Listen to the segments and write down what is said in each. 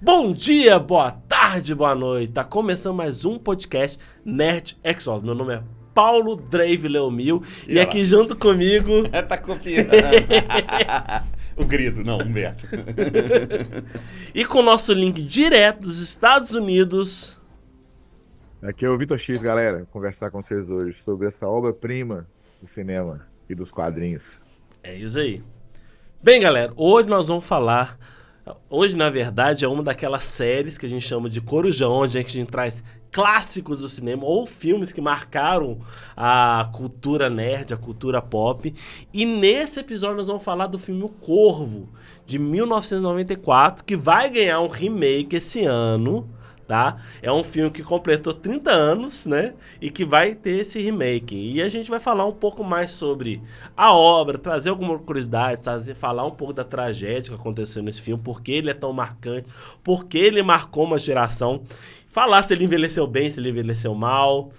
Bom dia, boa tarde, boa noite. Tá começando mais um podcast Nerd Exodus. Meu nome é Paulo Drave Leomil e aqui junto comigo... Tá copiando. O Grido, não, Humberto. E com o nosso link direto dos Estados Unidos... Aqui é o Vitor X, galera, conversar com vocês hoje sobre essa obra-prima do cinema e dos quadrinhos. É isso aí. Bem, galera, hoje nós vamos falar... Hoje, na verdade, é uma daquelas séries que a gente chama de Corujão, onde a gente traz clássicos do cinema ou filmes que marcaram a cultura nerd, a cultura pop. E nesse episódio nós vamos falar do filme O Corvo, de 1994, que vai ganhar um remake esse ano, tá? É um filme que completou 30 anos, né? E que vai ter esse remake. E a gente vai falar um pouco mais sobre a obra, trazer alguma curiosidade, falar um pouco da tragédia que aconteceu nesse filme, por que ele é tão marcante, por que ele marcou uma geração. Falar se ele envelheceu bem, se ele envelheceu mal,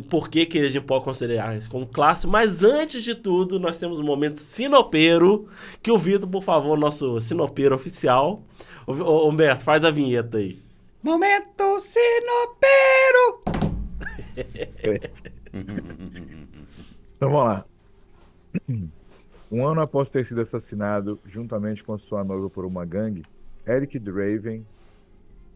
por que a gente pode considerar isso como clássico. Mas antes de tudo, nós temos um momento sinopeiro, que o Vitor, por favor, nosso sinopeiro oficial. Humberto, faz a vinheta aí. Momento sinopeiro! Então vamos lá. Um ano após ter sido assassinado juntamente com sua noiva por uma gangue, Eric Draven,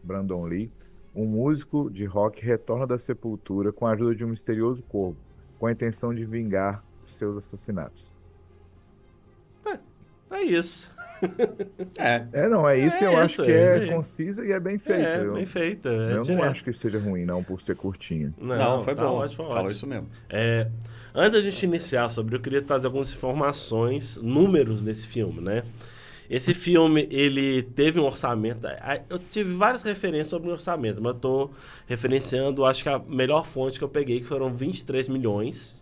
Brandon Lee, um músico de rock, retorna da sepultura com a ajuda de um misterioso corvo, com a intenção de vingar os seus assassinatos. É isso. É isso, eu acho que é concisa e é bem feita. Bem feita. Eu não acho que seja ruim, não, por ser curtinha. Não, foi tá bom. Ótimo, Falou ótimo. isso mesmo. Antes da gente iniciar sobre, eu queria trazer algumas informações, números desse filme, né? Esse filme, ele teve um orçamento... Eu tive várias referências sobre o orçamento, mas eu tô referenciando, acho que a melhor fonte que eu peguei, que foram 23 milhões.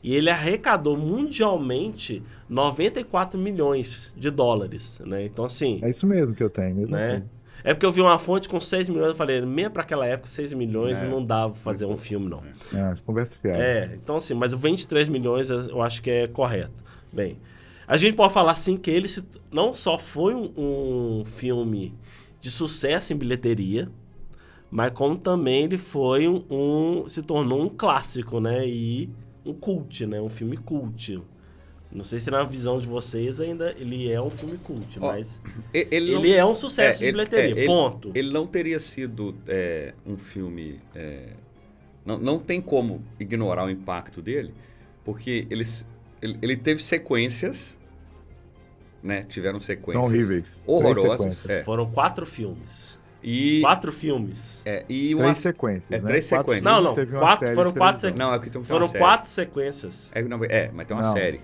E ele arrecadou mundialmente 94 milhões de dólares, né? Então, assim... É isso mesmo que eu tenho. Né? É porque eu vi uma fonte com 6 milhões, eu falei, mesmo para aquela época, 6 milhões não dava pra fazer um filme, não. Conversa fiada. Então assim, mas o 23 milhões eu acho que é correto. Bem, a gente pode falar assim que ele não só foi um filme de sucesso em bilheteria, mas como também ele foi se tornou um clássico, né? E um cult, né? Um filme cult. Não sei se na visão de vocês ainda ele é um filme cult, mas ele é um sucesso de bilheteria, ponto. Ele não teria sido um filme... Não tem como ignorar o impacto dele, porque ele teve sequências, né? Tiveram sequências São horríveis. horrorosas. Foram 4 filmes. E 4 filmes. Três sequências, né? 3 sequências. Não, foram 4 sequências. Não, é que tem uma Foram série. 4 sequências. Mas tem uma série.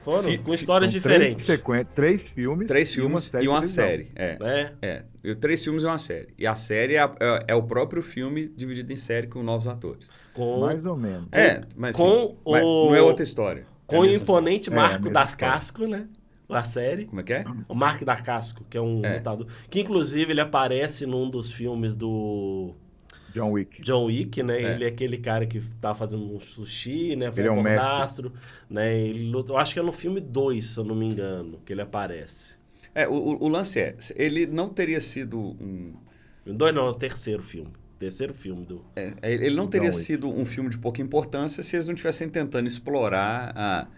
Foram com histórias diferentes. 3 filmes. 3 filmes e uma série. 3 filmes e uma série. E a série é o próprio filme dividido em série com novos atores. Mais ou menos. Mas não é outra história. Com o imponente Marco das Casco, né? A série. Como é que é? O Marco da Casco, que é um lutador. Que inclusive ele aparece num dos filmes do John Wick, né? Ele é aquele cara que tá fazendo um sushi, né? Ele é um mestre. Né? Ele luta, eu acho que é no filme 2, se eu não me engano, que ele aparece. O lance ele não teria sido um... 2 não, é o terceiro filme. Terceiro filme do... ele não teria sido um filme de pouca importância se eles não estivessem tentando explorar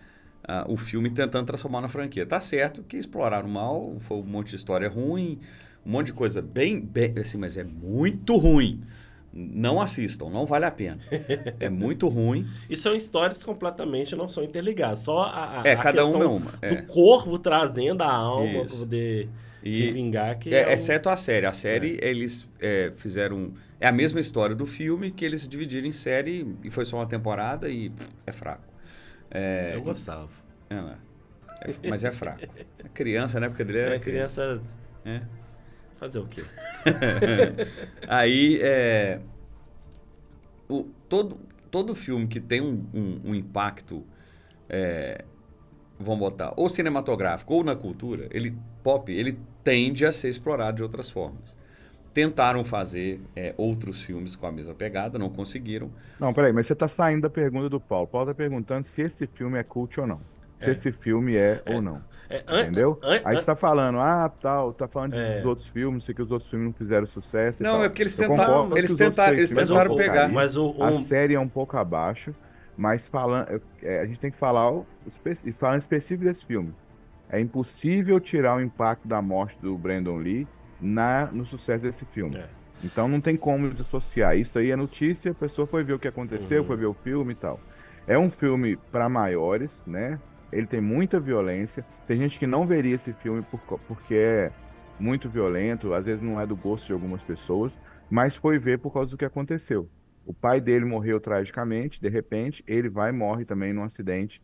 o filme, tentando transformar na franquia. Tá certo que exploraram mal, foi um monte de história ruim, um monte de coisa bem assim, mas é muito ruim. Não assistam, não vale a pena. É muito ruim. E são histórias que completamente não são interligadas. Só a cada questão uma. Do corvo trazendo a alma para poder se vingar. Que exceto a série. A série, eles fizeram... É a mesma história do filme, que eles dividiram em série e foi só uma temporada e é fraco. Eu gostava. Mas é fraco. É criança, né? Porque ele era criança... Fazer o quê? Aí, todo filme que tem um impacto, vamos botar, ou cinematográfico ou na cultura, ele tende a ser explorado de outras formas. Tentaram fazer outros filmes com a mesma pegada, não conseguiram. Não, peraí, mas você está saindo da pergunta do Paulo. O Paulo está perguntando se esse filme é cult ou não. se esse filme é ou não. Entendeu? Aí você tá falando, tá falando dos outros filmes, sei que os outros filmes não fizeram sucesso e Não, tal. é porque eles Eu tentaram, concordo que eles os outros tentaram, três eles filmes tentaram são pegar. porcaria, a série é um pouco abaixo, mas a gente tem que falar falando específico desse filme. É impossível tirar o impacto da morte do Brandon Lee no sucesso desse filme. Então não tem como desassociar. Isso aí é notícia, a pessoa foi ver o que aconteceu, foi ver o filme e tal. É um filme para maiores, né? Ele tem muita violência. Tem gente que não veria esse filme porque é muito violento, às vezes não é do gosto de algumas pessoas, mas foi ver por causa do que aconteceu. O pai dele morreu tragicamente, de repente, ele vai e morre também num acidente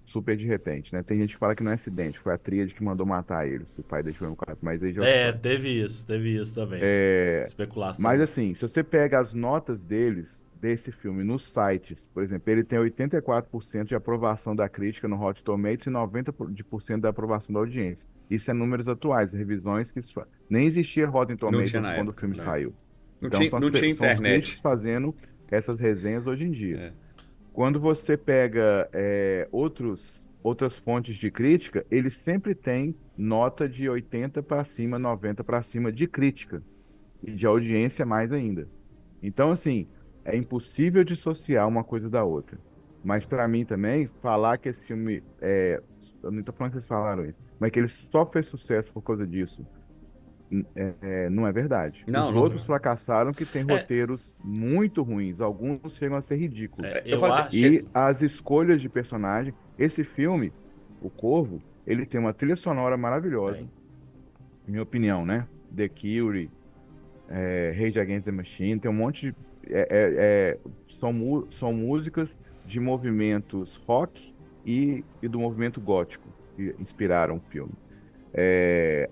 super de repente, né? Tem gente que fala que não é acidente, foi a tríade que mandou matar eles, que o pai deixou no quarto, mas aí já é outra história. Teve isso também. Mas Especulação. assim, se você pega as notas desse filme, nos sites, por exemplo, ele tem 84% de aprovação da crítica no Rotten Tomatoes e 90% da aprovação da audiência. Isso é números atuais, revisões que nem existia Rotten Não tinha Tomatoes na quando o época, filme né? saiu. Não Então tinha, não tinha são os críticos internet. fazendo essas resenhas hoje em dia. É. Quando você pega outras fontes de crítica, eles sempre têm nota de 80 para cima, 90 para cima de crítica e de audiência mais ainda. Então, assim, é impossível dissociar uma coisa da outra. Mas para mim também, falar que esse filme eu não estou falando que vocês falaram isso, mas que ele só fez sucesso por causa disso, não é verdade. Não, Os não. outros fracassaram que têm roteiros muito ruins, alguns chegam a ser ridículos. Eu Eu falo assim, acho. E as escolhas de personagem, esse filme, O Corvo, ele tem uma trilha sonora maravilhosa, Tem. minha opinião, né? The Cure, Rage Against the Machine, tem um monte de. São músicas de movimentos rock e do movimento gótico que inspiraram o filme.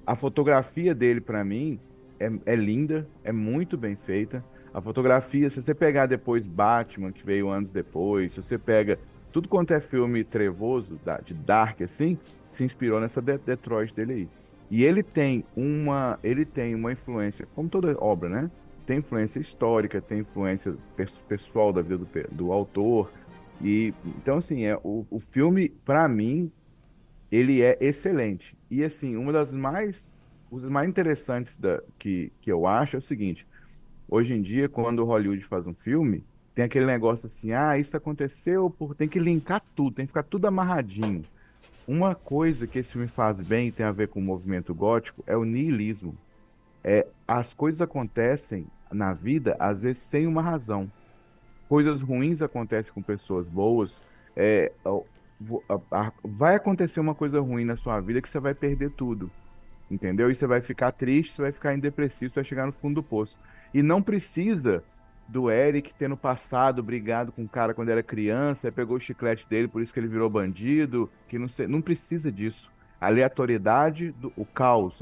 A fotografia dele, para mim, é linda, é muito bem feita. A fotografia, se você pegar depois Batman, que veio anos depois, se você pega tudo quanto é filme trevoso, de Dark, assim, se inspirou nessa Detroit dele aí. E ele tem uma influência, como toda obra, né? Tem influência histórica, tem influência pessoal da vida do autor. Então, assim, o filme, para mim, ele é excelente. E assim, os mais interessantes que eu acho é o seguinte: hoje em dia, quando o Hollywood faz um filme, tem aquele negócio assim, isso aconteceu, tem que linkar tudo, tem que ficar tudo amarradinho. Uma coisa que esse filme faz bem e tem a ver com o movimento gótico é o niilismo. As coisas acontecem na vida, às vezes, sem uma razão. Coisas ruins acontecem com pessoas boas. Vai acontecer uma coisa ruim na sua vida que você vai perder tudo, entendeu? E você vai ficar triste, você vai ficar depressivo, você vai chegar no fundo do poço. E não precisa do Eric ter no passado brigado com um cara quando era criança, aí pegou o chiclete dele, por isso que ele virou bandido, que não sei, não precisa disso. A aleatoriedade, o caos,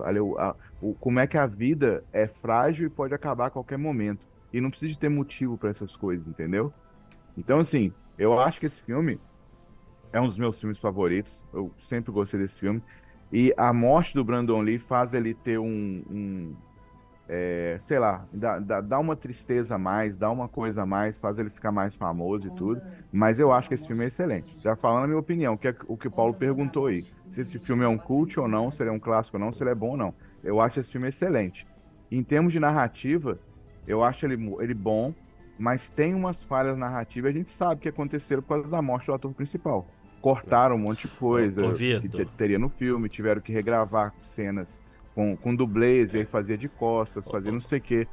como é que a vida é frágil e pode acabar a qualquer momento. E não precisa de ter motivo para essas coisas, entendeu? Então, assim, eu acho que esse filme é um dos meus filmes favoritos. Eu sempre gostei desse filme. E a morte do Brandon Lee faz ele ter sei lá, dá uma tristeza a mais, dá uma coisa a mais, faz ele ficar mais famoso e tudo. Mas eu acho que esse filme é excelente. Já falando a minha opinião, que é o que o Paulo perguntou aí. Se esse filme é um cult ou não, se ele é um clássico ou não, se ele é bom ou não. Eu acho esse filme excelente. Em termos de narrativa, eu acho ele bom, mas tem umas falhas narrativas. A gente sabe que aconteceram por causa da morte do ator principal. Cortaram um monte de Ô, coisa que Vitor. teria no filme, tiveram que regravar cenas com dublês, e aí fazia de costas, fazia não sei o quê.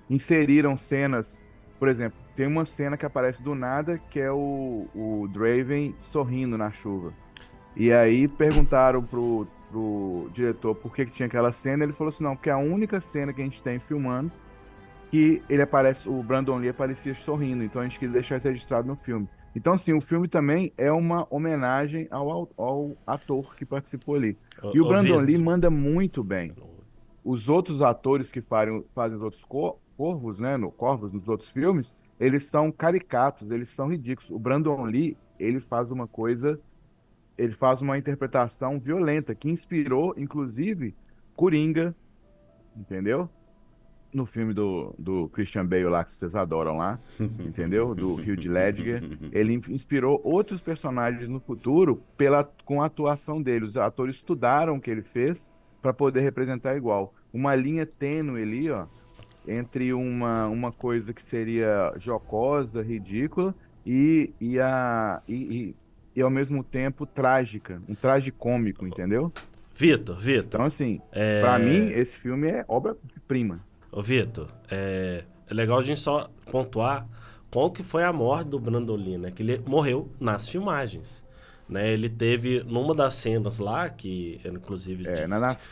Inseriram cenas, por exemplo, tem uma cena que aparece do nada, que é o Draven sorrindo na chuva. E aí perguntaram pro diretor por que tinha aquela cena, ele falou assim, não, porque é a única cena que a gente tem filmando que o Brandon Lee aparecia sorrindo, então a gente quis deixar isso registrado no filme. Então, assim, o filme também é uma homenagem ao ator que participou ali. E o Brandon Lee Vitor. manda muito bem. Os outros atores que fazem os outros corvos, né, corvos nos outros filmes, eles são caricatos, eles são ridículos. O Brandon Lee, ele faz uma interpretação violenta que inspirou, inclusive, Coringa, entendeu? no filme do Christian Bale lá, que vocês adoram lá, entendeu? Do Heath Ledger. Ele inspirou outros personagens no futuro com a atuação dele. Os atores estudaram o que ele fez para poder representar igual. Uma linha tênue ali, ó, entre uma coisa que seria jocosa, ridícula, e ao mesmo tempo trágica, um tragicômico, entendeu? Vitor, Então, assim, pra mim, esse filme é obra-prima. Ô Vitor, é legal a gente só pontuar qual que foi a morte do Brandon Lee, né? Que ele morreu nas filmagens. Né? Ele teve, numa das cenas lá, que inclusive... uma das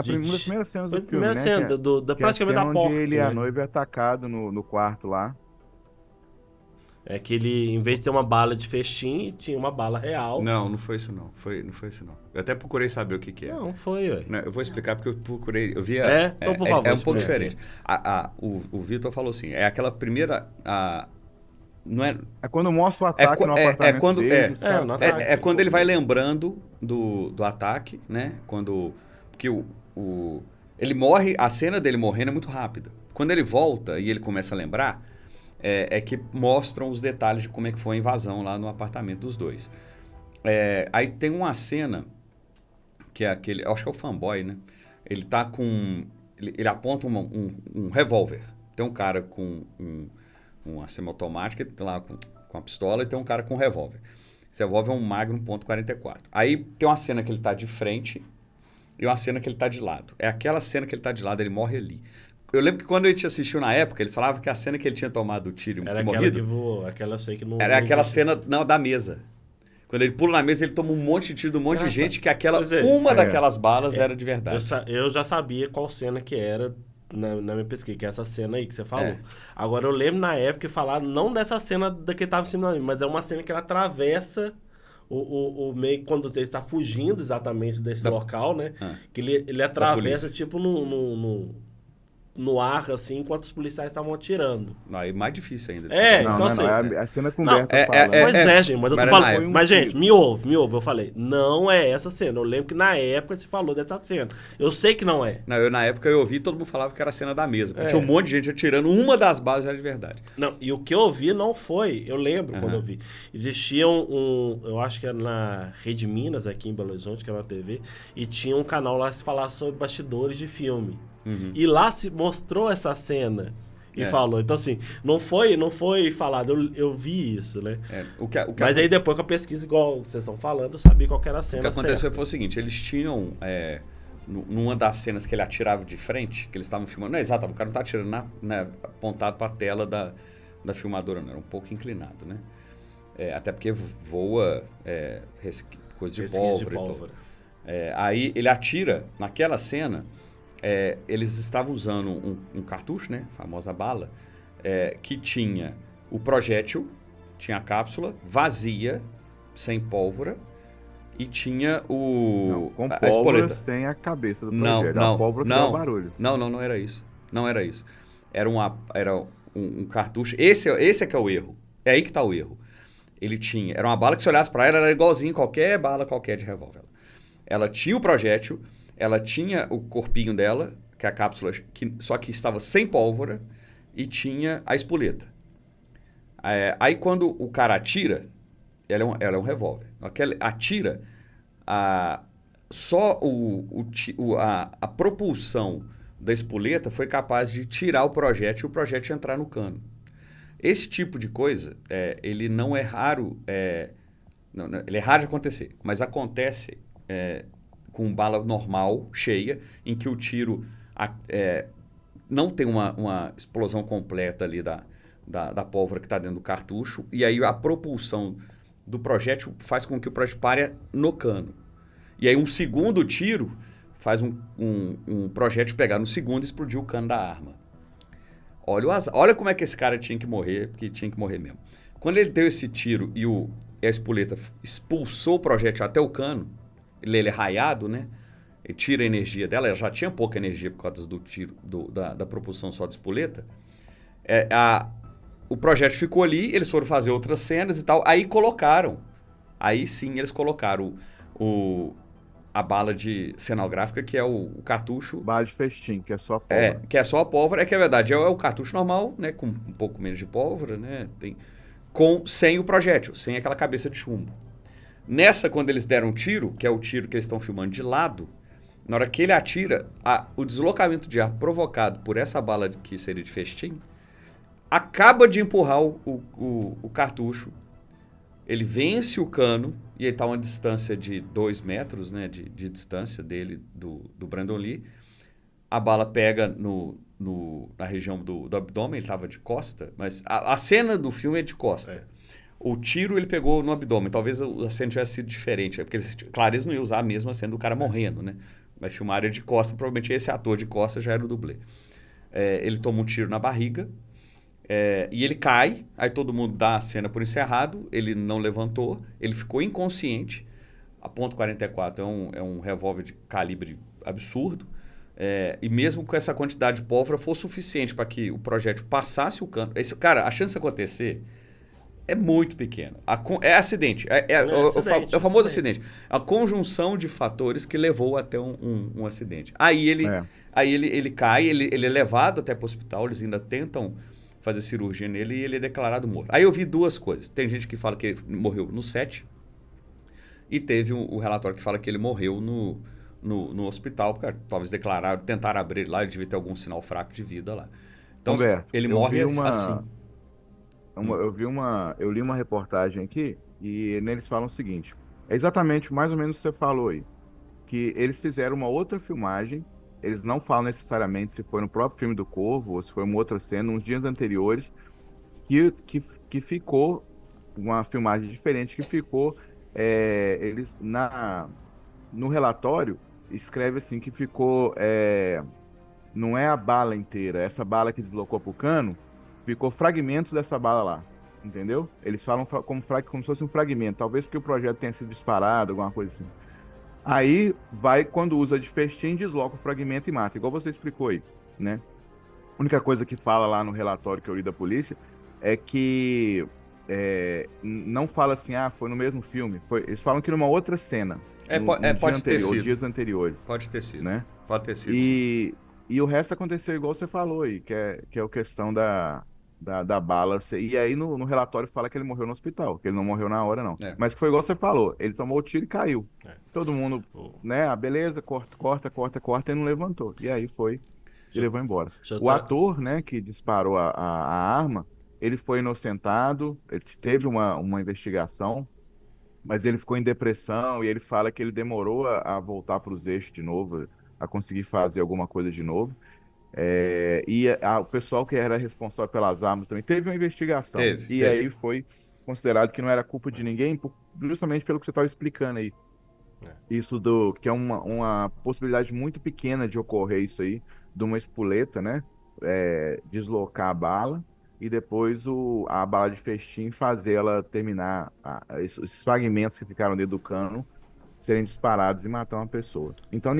primeiras cenas do filme, primeira né? cena, praticamente da porta. Onde ele e né? a noiva é atacado no quarto lá. É que ele, em vez de ter uma bala de festim, tinha uma bala real. Não foi isso não. Não foi isso não. Eu até procurei saber o que é. Não, foi, ué. Eu vou explicar porque eu procurei, eu vi então, por favor, é um pouco diferente. O Vitor falou assim, é aquela primeira... não é quando mostra o ataque no apartamento dele. É quando ele vai lembrando do ataque, né? Porque ele morre, a cena dele morrendo é muito rápida. Quando ele volta e ele começa a lembrar, é que mostram os detalhes de como é que foi a invasão lá no apartamento dos dois. Aí tem uma cena que é aquele, acho que é o fanboy, né? Ele tá com... Ele aponta um revólver. Tem um cara com uma semiautomática lá com a pistola e tem um cara com um revólver. Esse revólver é um Magnum .44. Aí tem uma cena que ele tá de frente e uma cena que ele tá de lado. É aquela cena que ele tá de lado, ele morre ali. Eu lembro que quando a gente assistiu na época, eles falavam que a cena que ele tinha tomado o tiro e morrido... Era aquela que voou, aquela eu sei que não... Era aquela cena da mesa. Quando ele pula na mesa, ele toma um monte de tiro de um monte de gente, que daquelas balas era de verdade. Eu já sabia qual cena que era na minha pesquisa, que é essa cena aí que você falou. Agora, eu lembro na época que falaram, não dessa cena da que tava em cima da mim, mas é uma cena que ela atravessa o meio quando ele está fugindo exatamente desse local, né? Que ele atravessa tipo no ar, assim, enquanto os policiais estavam atirando. Não, é mais difícil ainda. A cena coberta gente, mas eu tô falando... Mas, gente, me ouve, eu falei, não é essa cena. Eu lembro que na época você falou dessa cena. Eu sei que não é. Não, na época eu ouvi, todo mundo falava que era a cena da mesa. Porque tinha um monte de gente atirando, uma das balas era de verdade. Não, e o que eu vi não foi... Eu lembro quando eu vi. Existia eu acho que era na Rede Minas, aqui em Belo Horizonte, que era na TV, e tinha um canal lá que falava sobre bastidores de filme. E lá se mostrou essa cena e falou. Então, assim, não foi falado. Eu vi isso, né? Mas aí depois com a pesquisa, igual vocês estão falando, eu sabia qual era a cena. O que aconteceu foi o seguinte, eles tinham... numa das cenas que ele atirava de frente, que eles estavam filmando... Não é exato, o cara não tá atirando apontado para a tela da filmadora, não. Era um pouco inclinado, né? Até porque voa coisa de pólvora. Aí ele atira naquela cena... eles estavam usando um cartucho, né, a famosa bala, que tinha o projétil, tinha a cápsula vazia, sem pólvora, e tinha com pólvora, a espoleta. Sem a cabeça do projétil. A pólvora que dá barulho. Não era isso. Não era isso. Era um cartucho. Esse é que é o erro. É aí que está o erro. Era uma bala que se olhasse para ela, era igualzinho qualquer bala qualquer de revólver. Ela tinha o projétil, ela tinha o corpinho dela, que é a cápsula, só que estava sem pólvora, e tinha a espoleta. Aí quando o cara atira, ela é um revólver. Atira, só a propulsão da espoleta foi capaz de tirar o projétil e o projétil entrar no cano. Esse tipo de coisa, ele não é raro, ele é raro de acontecer, mas acontece... com bala normal, cheia, em que o tiro não tem uma explosão completa ali da pólvora que está dentro do cartucho, e aí a propulsão do projétil faz com que o projétil pare no cano. E aí um segundo tiro faz um projétil pegar no segundo e explodir o cano da arma. Olha como é que esse cara tinha que morrer, porque tinha que morrer mesmo. Quando ele deu esse tiro e a espoleta expulsou o projétil até o cano, ele é raiado, né? Ele tira a energia dela, ela já tinha pouca energia por causa do tiro, da propulsão só de espoleta. O projétil ficou ali, eles foram fazer outras cenas e tal, aí sim eles colocaram a bala de cenográfica, que é o cartucho. Bala de festim, que é só a pólvora. Que é só a pólvora. É que, na verdade, é o cartucho normal, né? Com um pouco menos de pólvora, né? Sem o projétil, sem aquela cabeça de chumbo. Nessa, quando eles deram um tiro, que é o tiro que eles estão filmando de lado, na hora que ele atira, o deslocamento de ar provocado por essa bala que seria de festim, acaba de empurrar o cartucho. Ele vence o cano, e ele está a uma distância de 2 metros, né, de distância dele, do Brandon Lee. A bala pega na região do abdômen, ele estava de costa, mas a cena do filme é de costa. O tiro ele pegou no abdômen. Talvez a cena tivesse sido diferente, porque claro, eles não iam usar a mesma cena do cara morrendo, né? Mas filmaram ele de costa, provavelmente esse ator de costa já era o dublê. Ele toma um tiro na barriga, e ele cai, aí todo mundo dá a cena por encerrado, ele não levantou, ele ficou inconsciente. A .44 é um revólver de calibre absurdo, e mesmo com essa quantidade de pólvora for suficiente para que o projétil passasse o cano. Cara, a chance de acontecer é muito pequena. É acidente. É o famoso acidente. A conjunção de fatores que levou até um acidente. Aí ele cai, ele é levado até para o hospital, eles ainda tentam fazer cirurgia nele e ele é declarado morto. Aí eu vi duas coisas. Tem gente que fala que ele morreu no set e teve o relatório que fala que ele morreu no hospital, porque talvez tentaram abrir ele lá, ele devia ter algum sinal fraco de vida lá. Então, Humberto, ele morre assim. Eu li uma reportagem aqui e neles falam o seguinte, é exatamente mais ou menos o que você falou aí, que eles fizeram uma outra filmagem, eles não falam necessariamente se foi no próprio filme do Corvo ou se foi uma outra cena, uns dias anteriores, que ficou uma filmagem diferente, que ficou, eles no relatório escreve assim que ficou, não é a bala inteira, essa bala que deslocou pro cano, ficou fragmentos dessa bala lá, entendeu? Eles falam como se fosse um fragmento, talvez porque o projeto tenha sido disparado, alguma coisa assim. Aí quando usa de festim, desloca o fragmento e mata, igual você explicou aí, né? A única coisa que fala lá no relatório que eu li da polícia é que não fala assim, foi no mesmo filme. Eles falam que numa outra cena, pode ter sido. Dias anteriores. Pode ter sido. Né? Pode ter sido. E o resto aconteceu igual você falou aí, que é a questão da bala. E aí no relatório fala que ele morreu no hospital, que ele não morreu na hora, não. Mas que foi igual você falou, ele tomou o tiro e caiu. Todo mundo, né? Beleza, corta, e não levantou. E aí e levou embora. O ator, né, que disparou a arma, ele foi inocentado, ele teve uma investigação, mas ele ficou em depressão e ele fala que ele demorou a voltar para os eixos de novo, a conseguir fazer alguma coisa de novo. O pessoal que era responsável pelas armas também teve uma investigação. Aí foi considerado que não era culpa de ninguém, justamente pelo que você estava explicando aí. Isso que é uma possibilidade muito pequena de ocorrer isso aí, de uma espoleta, né? Deslocar a bala e depois a bala de festim fazer ela terminar, esses fragmentos que ficaram dentro do cano serem disparados e matar uma pessoa. Então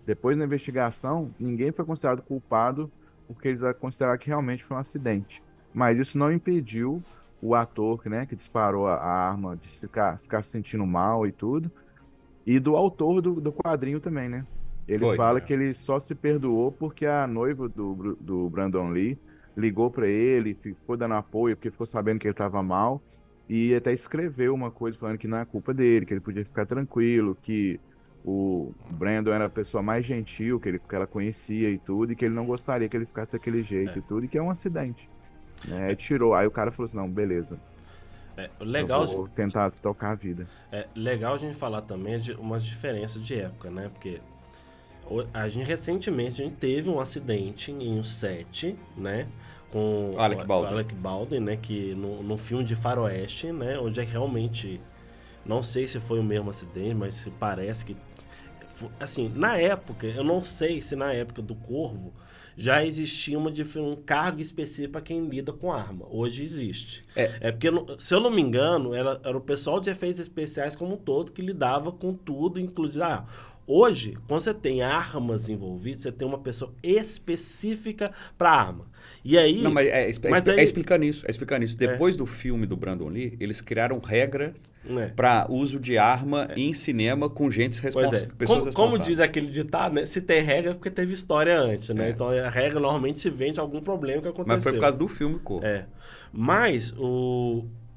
depois da investigação, ninguém foi considerado culpado porque eles consideraram que realmente foi um acidente. Mas isso não impediu o ator, né, que disparou a arma de ficar se sentindo mal e tudo, e do autor do quadrinho também, né? Ele fala que ele só se perdoou porque a noiva do Brandon Lee ligou para ele, ficou dando apoio porque ficou sabendo que ele estava mal, e até escreveu uma coisa falando que não é culpa dele, que ele podia ficar tranquilo, que o Brandon era a pessoa mais gentil que ela conhecia e tudo, e que ele não gostaria que ele ficasse daquele jeito e tudo, e que é um acidente. Tirou. Aí o cara falou assim, não, beleza. Legal. Eu vou tentar tocar a vida. Legal a gente falar também de umas diferenças de época, né? Porque recentemente a gente teve um acidente em um set, né? Com Alec Baldwin, né? Que no filme de faroeste, né? Onde realmente... Não sei se foi o mesmo acidente, mas se parece que... Assim, na época, eu não sei se na época do Corvo já existia um cargo específico para quem lida com arma. Hoje existe. Porque, se eu não me engano, era o pessoal de efeitos especiais como um todo que lidava com tudo, inclusive... Hoje, quando você tem armas envolvidas, você tem uma pessoa específica para arma. E aí... Não, mas aí- é explicando isso. É explicando isso. Depois do filme do Brandon Lee, eles criaram regras para uso de arma em cinema com gente pessoas responsáveis. Como diz aquele ditado, né? Se tem regra é porque teve história antes, né? Então a regra normalmente se vende algum problema que aconteceu. Mas foi por causa do filme, Corvo. Mas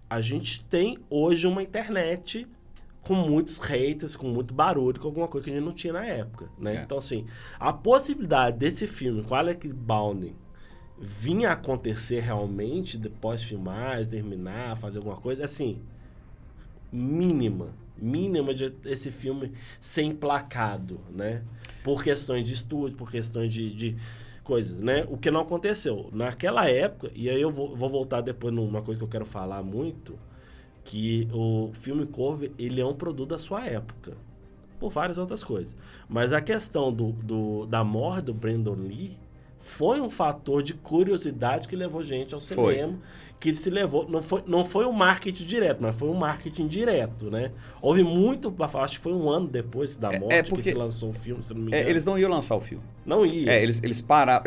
a gente tem hoje uma internet com muitos haters, com muito barulho, com alguma coisa que a gente não tinha na época, né? Então, assim, a possibilidade desse filme com Alec Baldwin vir a acontecer realmente depois filmar, terminar, fazer alguma coisa, assim, mínima de esse filme ser emplacado, né? Por questões de estúdio, por questões de coisas, né? O que não aconteceu. Naquela época, e aí eu vou voltar depois numa coisa que eu quero falar muito, que o filme Corvo, ele é um produto da sua época, por várias outras coisas. Mas a questão da morte do Brandon Lee foi um fator de curiosidade que levou gente ao cinema, que se levou... Não foi um marketing direto, mas foi um marketing indireto, né? Houve muito... Acho que foi um ano depois da morte que se lançou o filme, se não me engano. Eles não iam lançar o filme. Não iam. Eles pararam...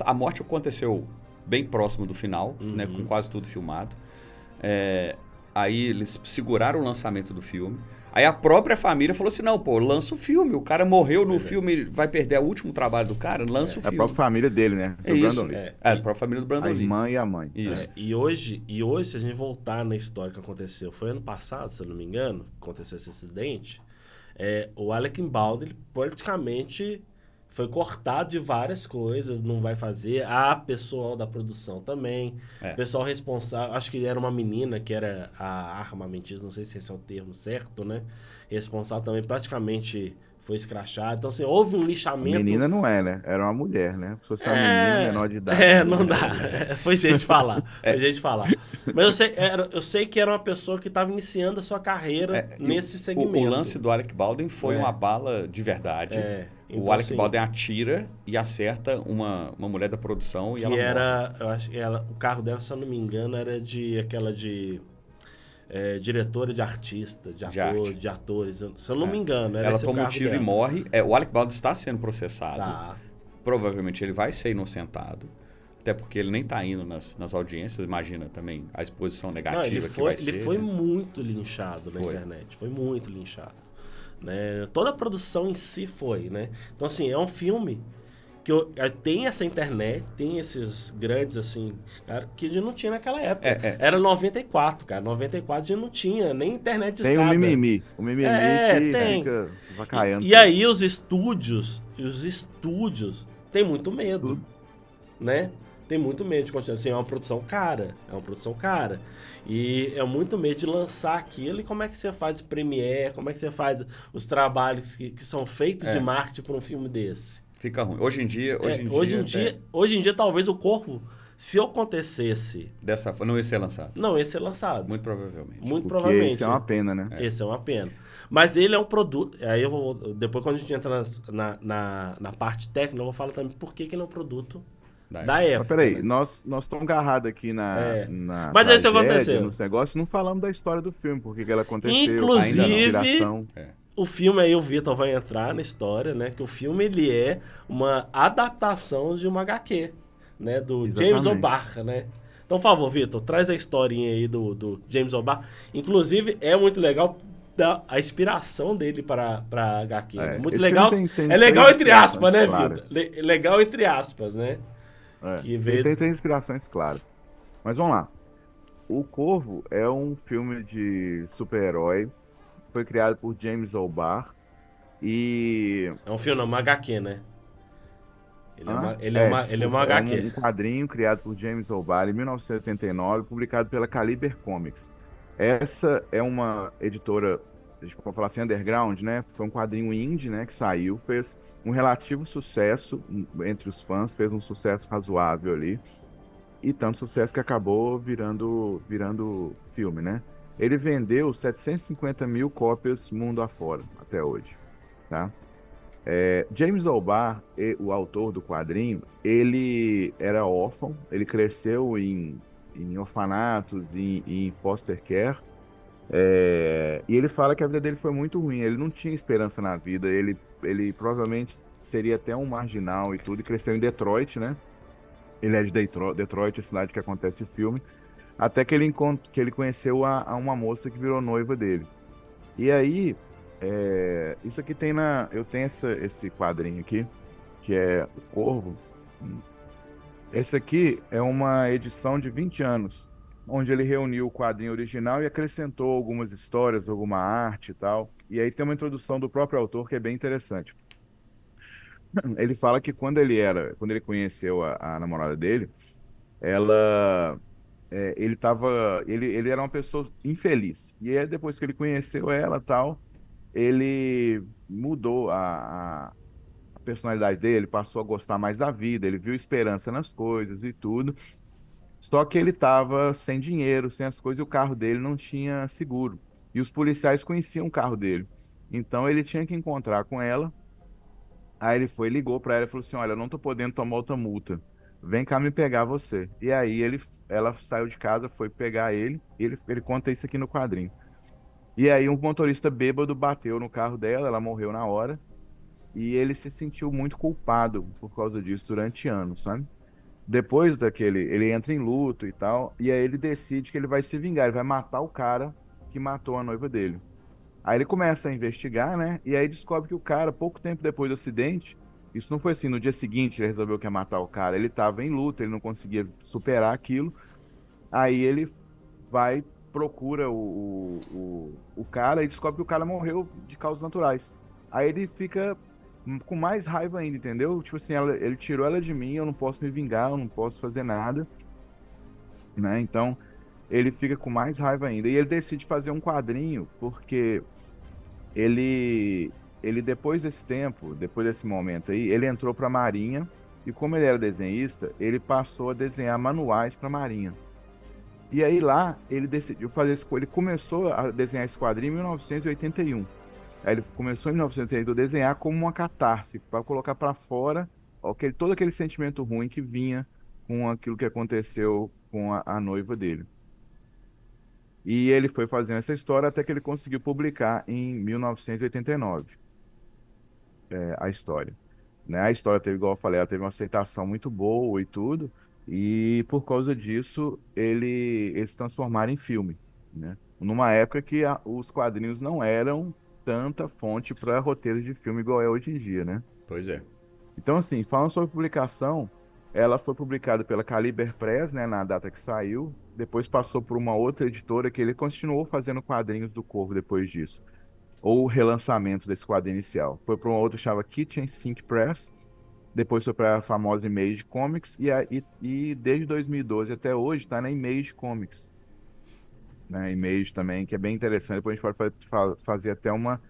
a morte aconteceu bem próximo do final, né? Com quase tudo filmado. Aí eles seguraram o lançamento do filme. Aí a própria família falou assim, não, pô, lança o filme. O cara morreu no filme, vai perder o último trabalho do cara, lança o filme. A própria família dele, né? É isso. A própria família do Brandon Lee. A irmã e a mãe. Isso. E hoje, se a gente voltar na história que aconteceu, foi ano passado, se eu não me engano, aconteceu esse acidente, o Alec Baldwin, ele praticamente foi cortado de várias coisas, não vai fazer. A pessoal da produção também. Pessoal responsável, acho que era uma menina que era a armamentista, não sei se esse é o termo certo, né? Responsável também, praticamente foi escrachado. Então, assim, houve um lixamento. Menina não é, né? Era uma mulher, né? Se fosse uma menina menor de idade. Não dá. Foi gente falar. Mas eu sei que era uma pessoa que estava iniciando a sua carreira nesse segmento. O lance do Alec Baldwin foi uma bala de verdade. Então, o Alec assim, Baldwin atira e acerta uma mulher da produção e que ela era, eu acho que o carro dela, se eu não me engano, era aquela diretora de artista, de atores. Se eu não me engano, era ela esse o toma um cargo tiro dela. e morre. O Alec Baldwin está sendo processado. Tá. Provavelmente ele vai ser inocentado. Até porque ele nem está indo nas audiências. Imagina também a exposição negativa que vai ser. Ele foi muito linchado na internet. Foi muito linchado. Né? Toda a produção em si foi, né? Então, assim, é um filme que tem essa internet, tem esses grandes, assim, cara, que a gente não tinha naquela época. Era 94, cara. 94 a gente não tinha nem internet de escada. Tem o mimimi. O mimimi que tem. Fica vacaiando. E aí os estúdios têm muito medo, né? Tem muito medo de continuar. Assim, é uma produção cara. E é muito medo de lançar aquilo. E como é que você faz Premiere? Como é que você faz os trabalhos que são feitos de marketing para um filme desse? Fica ruim. Hoje em dia, talvez o Corvo, se acontecesse... Dessa forma, não ia ser lançado. Não ia ser lançado. Muito provavelmente. Provavelmente. Isso é uma pena, né? Esse é uma pena. Mas ele é um produto... Aí eu vou... Depois, quando a gente entra na parte técnica, eu vou falar também por que ele é um produto da época. Mas peraí, né? nós estamos agarrados aqui Mas isso aconteceu. Nos negócios, não falamos da história do filme, porque que ela aconteceu. Inclusive, o filme aí, o Vitor vai entrar na história, né? Que o filme, ele é uma adaptação de uma HQ, né? Do James O'Barr, né? Então, por favor, Vitor, traz a historinha aí do James O'Barr. Inclusive, é muito legal a inspiração dele para HQ. Né? Muito legal. É legal entre aspas, né, Vitor? Legal entre aspas, né? Que tem inspirações claras. Mas vamos lá. O Corvo é um filme de super-herói. Foi criado por James O'Barr. E... É um filme, uma HQ, né? Ele é uma HQ. É um quadrinho criado por James O'Barr em 1989, publicado pela Caliber Comics. Essa é uma editora, a gente pode falar assim, underground, né? Foi um quadrinho indie, né, que saiu, fez um relativo sucesso entre os fãs, fez um sucesso razoável ali, e tanto sucesso que acabou virando filme, né? Ele vendeu 750 mil cópias mundo afora, até hoje, tá? James O'Barr, o autor do quadrinho, ele era órfão, ele cresceu em orfanatos e em foster care, e ele fala que a vida dele foi muito ruim, ele não tinha esperança na vida, ele ele provavelmente seria até um marginal e tudo, e cresceu em Detroit, né? Ele é de Detroit, a cidade que acontece o filme, até que que ele conheceu a uma moça que virou noiva dele. E aí, isso aqui eu tenho esse quadrinho aqui, que é O Corvo. Esse aqui é uma edição de 20 anos, onde ele reuniu o quadrinho original e acrescentou algumas histórias, alguma arte e tal. E aí tem uma introdução do próprio autor que é bem interessante. Ele fala que quando ele conheceu a namorada dele, ela, ele era uma pessoa infeliz. E aí depois que ele conheceu ela, tal, ele mudou a personalidade dele, passou a gostar mais da vida, ele viu esperança nas coisas e tudo. Só que ele estava sem dinheiro, sem as coisas, e o carro dele não tinha seguro. E os policiais conheciam o carro dele. Então ele tinha que encontrar com ela. Aí ele foi, ligou para ela e falou assim: Olha, eu não tô podendo tomar outra multa. Vem cá me pegar você. E aí ela saiu de casa, foi pegar ele. E ele conta isso aqui no quadrinho. E aí um motorista bêbado bateu no carro dela, ela morreu na hora. E ele se sentiu muito culpado por causa disso durante anos, sabe? Depois ele entra em luto e tal, e aí ele decide que ele vai se vingar, ele vai matar o cara que matou a noiva dele. Aí ele começa a investigar, né? E aí descobre que o cara, pouco tempo depois do acidente, isso não foi assim, no dia seguinte ele resolveu que ia matar o cara, ele estava em luta, ele não conseguia superar aquilo. Aí ele vai, procura o cara e descobre que o cara morreu de causas naturais. Aí ele fica com mais raiva ainda, entendeu? Tipo assim, ele tirou ela de mim, eu não posso me vingar, eu não posso fazer nada, né? Então ele fica com mais raiva ainda. E ele decide fazer um quadrinho, porque ele, ele depois desse tempo, depois desse momento aí, ele entrou para a Marinha. E como ele era desenhista, ele passou a desenhar manuais para a Marinha. E aí lá ele decidiu fazer ele começou a desenhar esse quadrinho em 1981. Aí ele começou em 1981 a desenhar como uma catarse, para colocar para fora todo aquele sentimento ruim que vinha com aquilo que aconteceu com a noiva dele. E ele foi fazendo essa história até que ele conseguiu publicar em 1989, a história. Né? A história teve, igual eu falei, ela teve uma aceitação muito boa e tudo, e por causa disso eles se transformaram em filme, né? Numa época que os quadrinhos não eram tanta fonte para roteiros de filme igual é hoje em dia, né? Pois é. Então, assim, falando sobre publicação, ela foi publicada pela Caliber Press, né, na data que saiu, depois passou por uma outra editora que ele continuou fazendo quadrinhos do Corvo depois disso, ou relançamentos desse quadrinho inicial. Foi para uma outra que chamava Kitchen Sink Press, depois foi para a famosa Image Comics e desde 2012 até hoje está na Image Comics, né? Image também, que é bem interessante. Depois a gente pode fazer até uma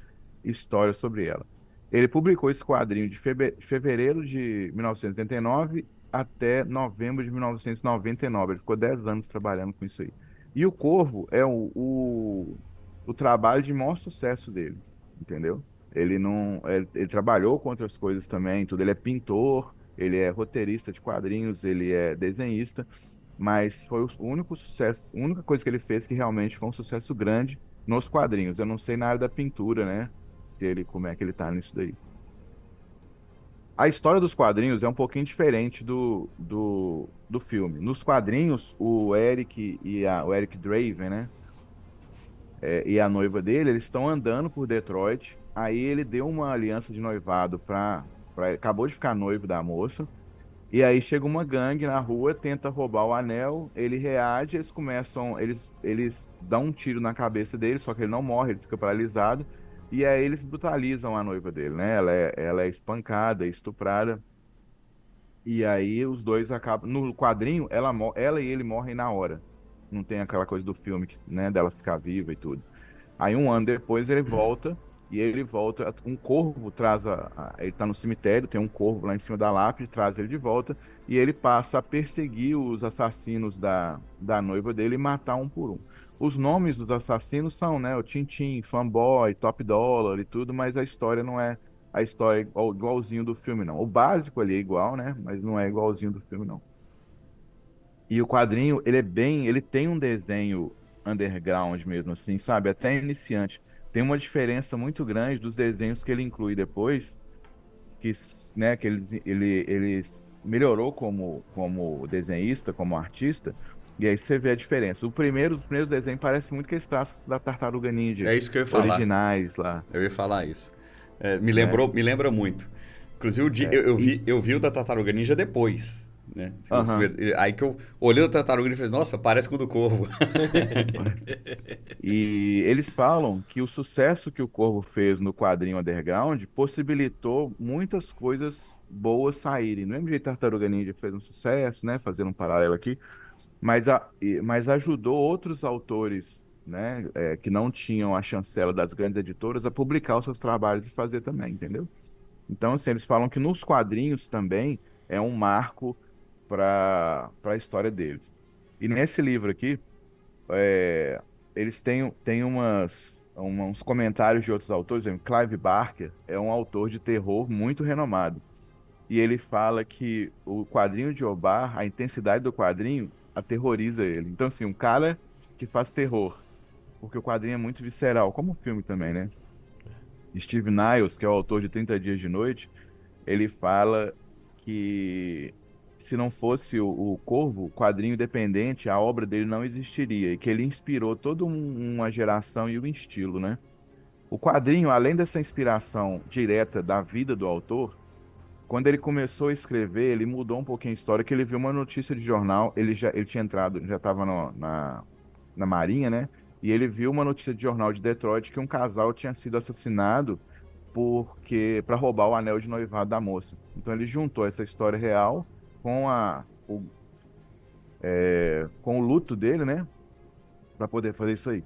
história sobre ela. Ele publicou esse quadrinho de fevereiro de 1989 até novembro de 1999. Ele ficou 10 anos trabalhando com isso aí. E o Corvo é o trabalho de maior sucesso dele, entendeu? Ele não, ele trabalhou com outras coisas também, tudo. Ele é pintor, ele é roteirista de quadrinhos, ele é desenhista, mas foi o único sucesso, a única coisa que ele fez que realmente foi um sucesso grande nos quadrinhos. Eu não sei na área da pintura, né? Se ele, como é que ele tá nisso daí. A história dos quadrinhos é um pouquinho diferente do filme. Nos quadrinhos, o Eric Draven, né? E a noiva dele, eles estão andando por Detroit. Aí ele deu uma aliança de noivado acabou de ficar noivo da moça. E aí chega uma gangue na rua, tenta roubar o anel, ele reage, eles dão um tiro na cabeça dele, só que ele não morre, ele fica paralisado. E aí eles brutalizam a noiva dele, né? Ela é espancada, estuprada. E aí os dois acabam. No quadrinho, ela e ele morrem na hora. Não tem aquela coisa do filme, né, dela ficar viva e tudo. Aí um ano depois ele volta, e ele volta, um corvo traz ele tá no cemitério, tem um corvo lá em cima da lápide, traz ele de volta, e ele passa a perseguir os assassinos da noiva dele e matar um por um. Os nomes dos assassinos são, né, o Tintin, Fanboy, Top Dollar e tudo, mas a história não é a história igualzinho do filme, não. O básico ali é igual, né, mas não é igualzinho do filme, não. E o quadrinho, ele tem um desenho underground mesmo, assim, sabe? Até iniciante. Tem uma diferença muito grande dos desenhos que ele inclui depois, né, que ele melhorou como desenhista, como artista, e aí você vê a diferença. Os primeiros desenhos parecem muito aqueles traços da Tartaruga Ninja, É isso que eu ia falar. originais lá, Eu ia falar isso. né? Me lembra muito. Inclusive, eu vi o da Tartaruga Ninja depois, né? Aham. Aí que eu olhei o Tartaruga Ninja e falei, nossa, parece com o do Corvo. E eles falam que o sucesso que o Corvo fez no quadrinho underground possibilitou muitas coisas boas saírem. No mesmo jeito, Tartaruga Ninja fez um sucesso, né? Fazendo um paralelo aqui, mas ajudou outros autores, né? Que não tinham a chancela das grandes editoras a publicar os seus trabalhos e fazer também, entendeu? Então, assim, eles falam que nos quadrinhos também é um marco para a história deles. E nesse livro aqui é, eles têm uns comentários de outros autores. Por exemplo, Clive Barker é um autor de terror muito renomado. E ele fala que o quadrinho de Obar, a intensidade do quadrinho, aterroriza ele. Então, assim, um cara que faz terror, porque o quadrinho é muito visceral, como o filme também, né? Steve Niles, que é o autor de 30 Dias de Noite, ele fala que se não fosse o Corvo, o quadrinho independente, a obra dele não existiria, e que ele inspirou toda uma geração e um estilo, né? O quadrinho, além dessa inspiração direta da vida do autor, quando ele começou a escrever, ele mudou um pouquinho a história, que ele viu uma notícia de jornal, ele tinha entrado, já estava na Marinha, né? E ele viu uma notícia de jornal de Detroit que um casal tinha sido assassinado porque para roubar o anel de noivado da moça. Então ele juntou essa história real com com o luto dele, né? Para poder fazer isso aí.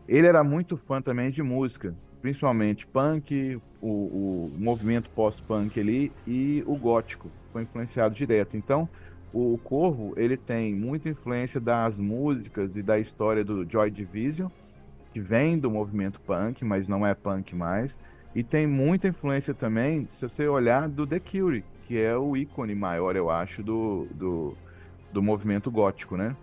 Ele era muito fã também de música, principalmente punk, o movimento pós-punk ali e o gótico, foi influenciado direto. Então, o Corvo, ele tem muita influência das músicas e da história do Joy Division, que vem do movimento punk, mas não é punk mais. E tem muita influência também, se você olhar, do The Cure, que é o ícone maior, eu acho, do movimento gótico, né?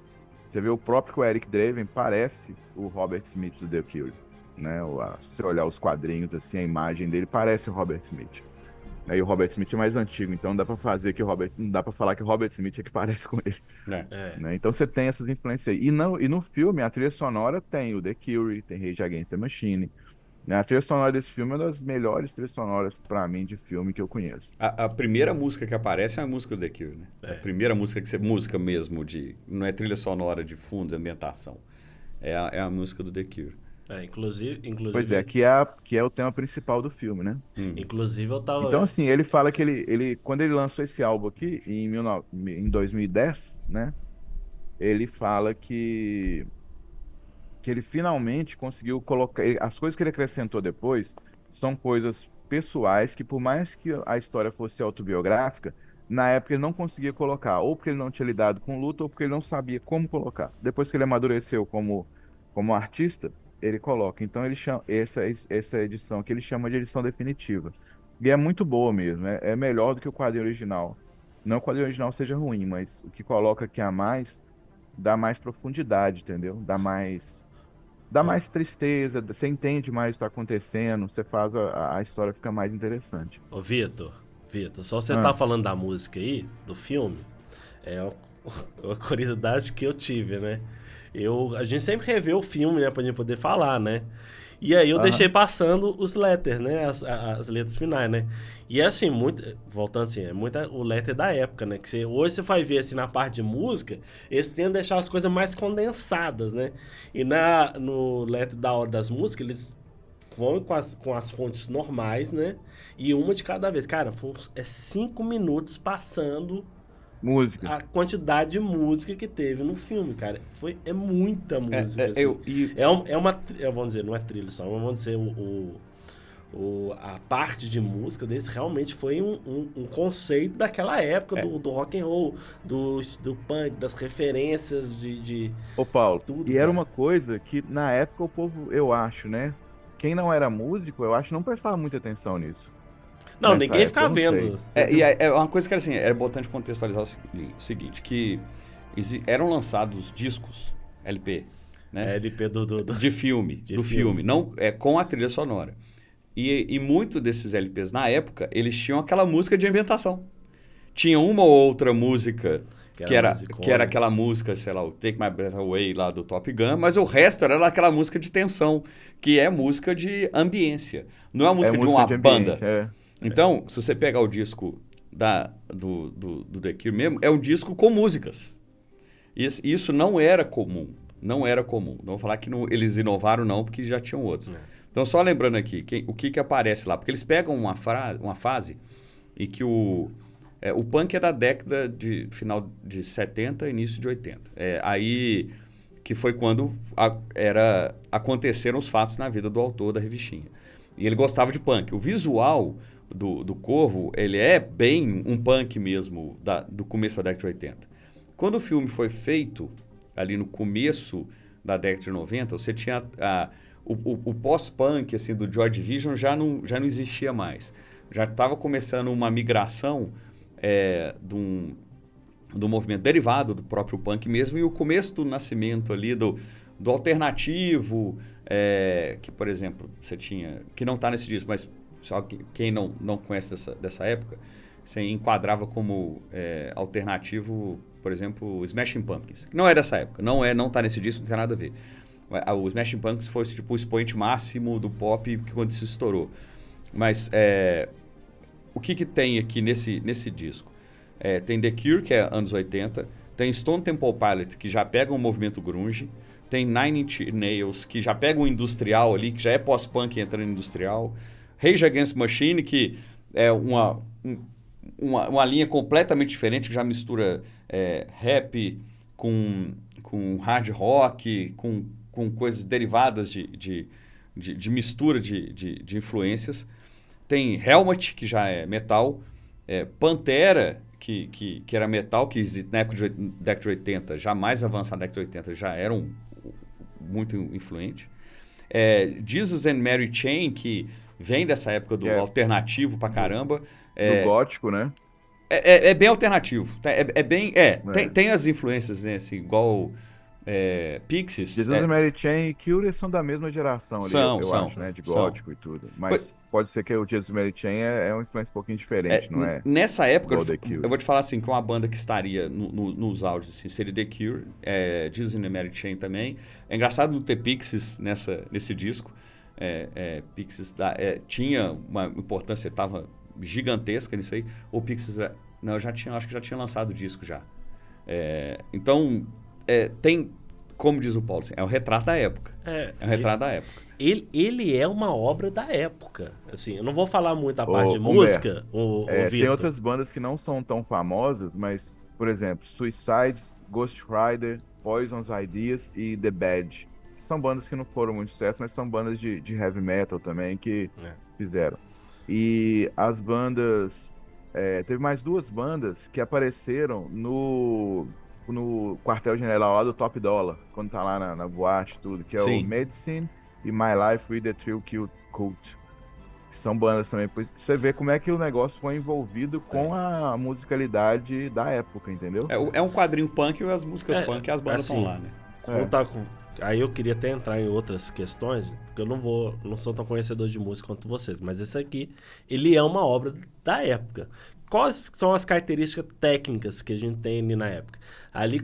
Você vê o próprio Eric Draven parece o Robert Smith do The Cure, né? Se você olhar os quadrinhos, assim, a imagem dele parece o Robert Smith. Aí o Robert Smith é mais antigo, então não dá para falar que o Robert Smith é que parece com ele, É. É. né? Então você tem essas influências aí. E no filme, a trilha sonora tem o The Cure, tem Rage Against the Machine, né? A trilha sonora desse filme é uma das melhores trilhas sonoras, pra mim, de filme que eu conheço. A primeira música que aparece é a música do The Cure, né? É. A primeira música que você... Música mesmo, não é trilha sonora de fundo, de ambientação. É a música do The Cure. Pois é, que é o tema principal do filme, né? Inclusive eu Então, tava. assim, ele fala que quando ele lançou esse álbum aqui, em 2010, né? Ele fala que ele finalmente conseguiu colocar. As coisas que ele acrescentou depois são coisas pessoais que, por mais que a história fosse autobiográfica, na época ele não conseguia colocar, ou porque ele não tinha lidado com luta, ou porque ele não sabia como colocar. Depois que ele amadureceu como artista, ele coloca. Então ele chama essa edição que ele chama de edição definitiva. E é muito boa mesmo, é melhor do que o quadrinho original. Não que o quadrinho original seja ruim, mas o que coloca aqui a mais dá mais profundidade, entendeu? Dá Ó, mais tristeza, você entende mais o que está acontecendo, você faz a história ficar mais interessante. Ô, Vitor, só você tá Ah, falando da música aí, do filme, é uma curiosidade que eu tive, né? A gente sempre revê o filme, né, pra gente poder falar, né? E aí eu deixei aham. passando os letters, né? As letras finais, né? E é assim, voltando assim, é muito o letter da época, né? Hoje você vai ver assim na parte de música, eles tentam deixar as coisas mais condensadas, né? E no letter da hora das músicas, eles vão com as fontes normais, né? E uma de cada vez. Cara, é 5 minutos passando Música. a quantidade de música que teve no filme, cara. É muita música, assim. E Vamos dizer, não é trilha só, mas vamos dizer, a parte de música desse realmente foi um conceito daquela época do rock and roll, do punk, das referências de Ô, Paulo, tudo, e era cara. uma coisa que na época o povo, eu acho, né? Quem não era músico, eu acho, não prestava muita atenção nisso. Não, Nessa ninguém época, eu ficava não sei. vendo. é uma coisa que assim, é importante contextualizar o seguinte, que eram lançados discos LP, né? LP De filme, de do filme. filme, não com a trilha sonora. E muitos desses LPs, na época, eles tinham aquela música de ambientação. Tinha uma ou outra música que era aquela música, sei lá, o Take My Breath Away lá do Top Gun, mas o resto era aquela música de tensão, que é música de ambiência. Não é uma música de uma banda. Então, se você pegar o disco do The Cure mesmo, é um disco com músicas. Isso não era comum. Não era comum. Não vou falar que eles inovaram não, porque já tinham outros. Então, só lembrando aqui, o que aparece lá. Porque eles pegam uma fase em que o punk é da década de final de 70, início de 80. Aí que foi quando aconteceram os fatos na vida do autor da revistinha. E ele gostava de punk. O visual do Corvo, ele é bem um punk mesmo do começo da década de 80. Quando o filme foi feito, ali no começo da década de 90, você tinha o pós-punk assim, do Joy Division já não existia mais. Já estava começando uma migração do movimento derivado do próprio punk mesmo, e o começo do nascimento ali do alternativo, que, por exemplo, você tinha, que não está nesse disco, mas só quem não conhece dessa época, você enquadrava como alternativo, por exemplo, o Smashing Pumpkins, que não é dessa época, não está nesse disco, não tem nada a ver. O Smashing Pumpkins foi tipo, o expoente máximo do pop quando isso estourou. Mas o que tem aqui nesse disco? Tem The Cure, que é anos 80, tem Stone Temple Pilots, que já pega um movimento grunge, tem Nine Inch Nails, que já pega um industrial ali, que já é pós-punk entrando em industrial, Rage Against the Machine, que é uma linha completamente diferente, que já mistura rap com hard rock, com coisas derivadas de mistura de influências. Tem Helmet, que já é metal, Pantera, que era metal, que na época da década de 80, já mais avançada da década de 80, já eram muito influente. Jesus and Mary Chain, que vem dessa época do alternativo pra caramba. Do gótico, né? É bem alternativo. Tem as influências, né, assim, igual Pixies. Jesus and Mary Chain e Cure são da mesma geração ali, eu acho, né? De gótico e tudo. Mas pode ser que o Jesus and Mary Chain é uma influência um pouquinho diferente, não é? Nessa época, eu vou te falar assim, que uma banda que estaria nos áudios assim, seria The Cure, Jesus and Mary Chain também. É engraçado não ter Pixies nesse disco. Pixies tinha uma importância, estava gigantesca nisso aí. Ou Pixies... Não, acho que já tinha lançado o disco já. Então, tem, como diz o Paulo, assim, é um retrato da época. Um retrato da época. Ele é uma obra da época. Assim, eu não vou falar muito a parte de música, tem outras bandas que não são tão famosas, mas, por exemplo, Suicides, Ghost Rider, Poison's Ideas e The Bad. São bandas que não foram muito sucesso, mas são bandas de heavy metal também que fizeram. E as bandas... teve mais duas bandas que apareceram no quartel-general lá do Top Dollar, quando tá lá na boate e tudo, que é o Medicine e My Life with the Thrill Kill Cult. São bandas também. Você vê como é que o negócio foi envolvido com a musicalidade da época, entendeu? É um quadrinho punk e as músicas punk e as bandas estão lá, né? Aí eu queria até entrar em outras questões, porque eu não sou tão conhecedor de música quanto vocês, mas esse aqui, ele é uma obra da época. Quais são as características técnicas que a gente tem ali na época? Ali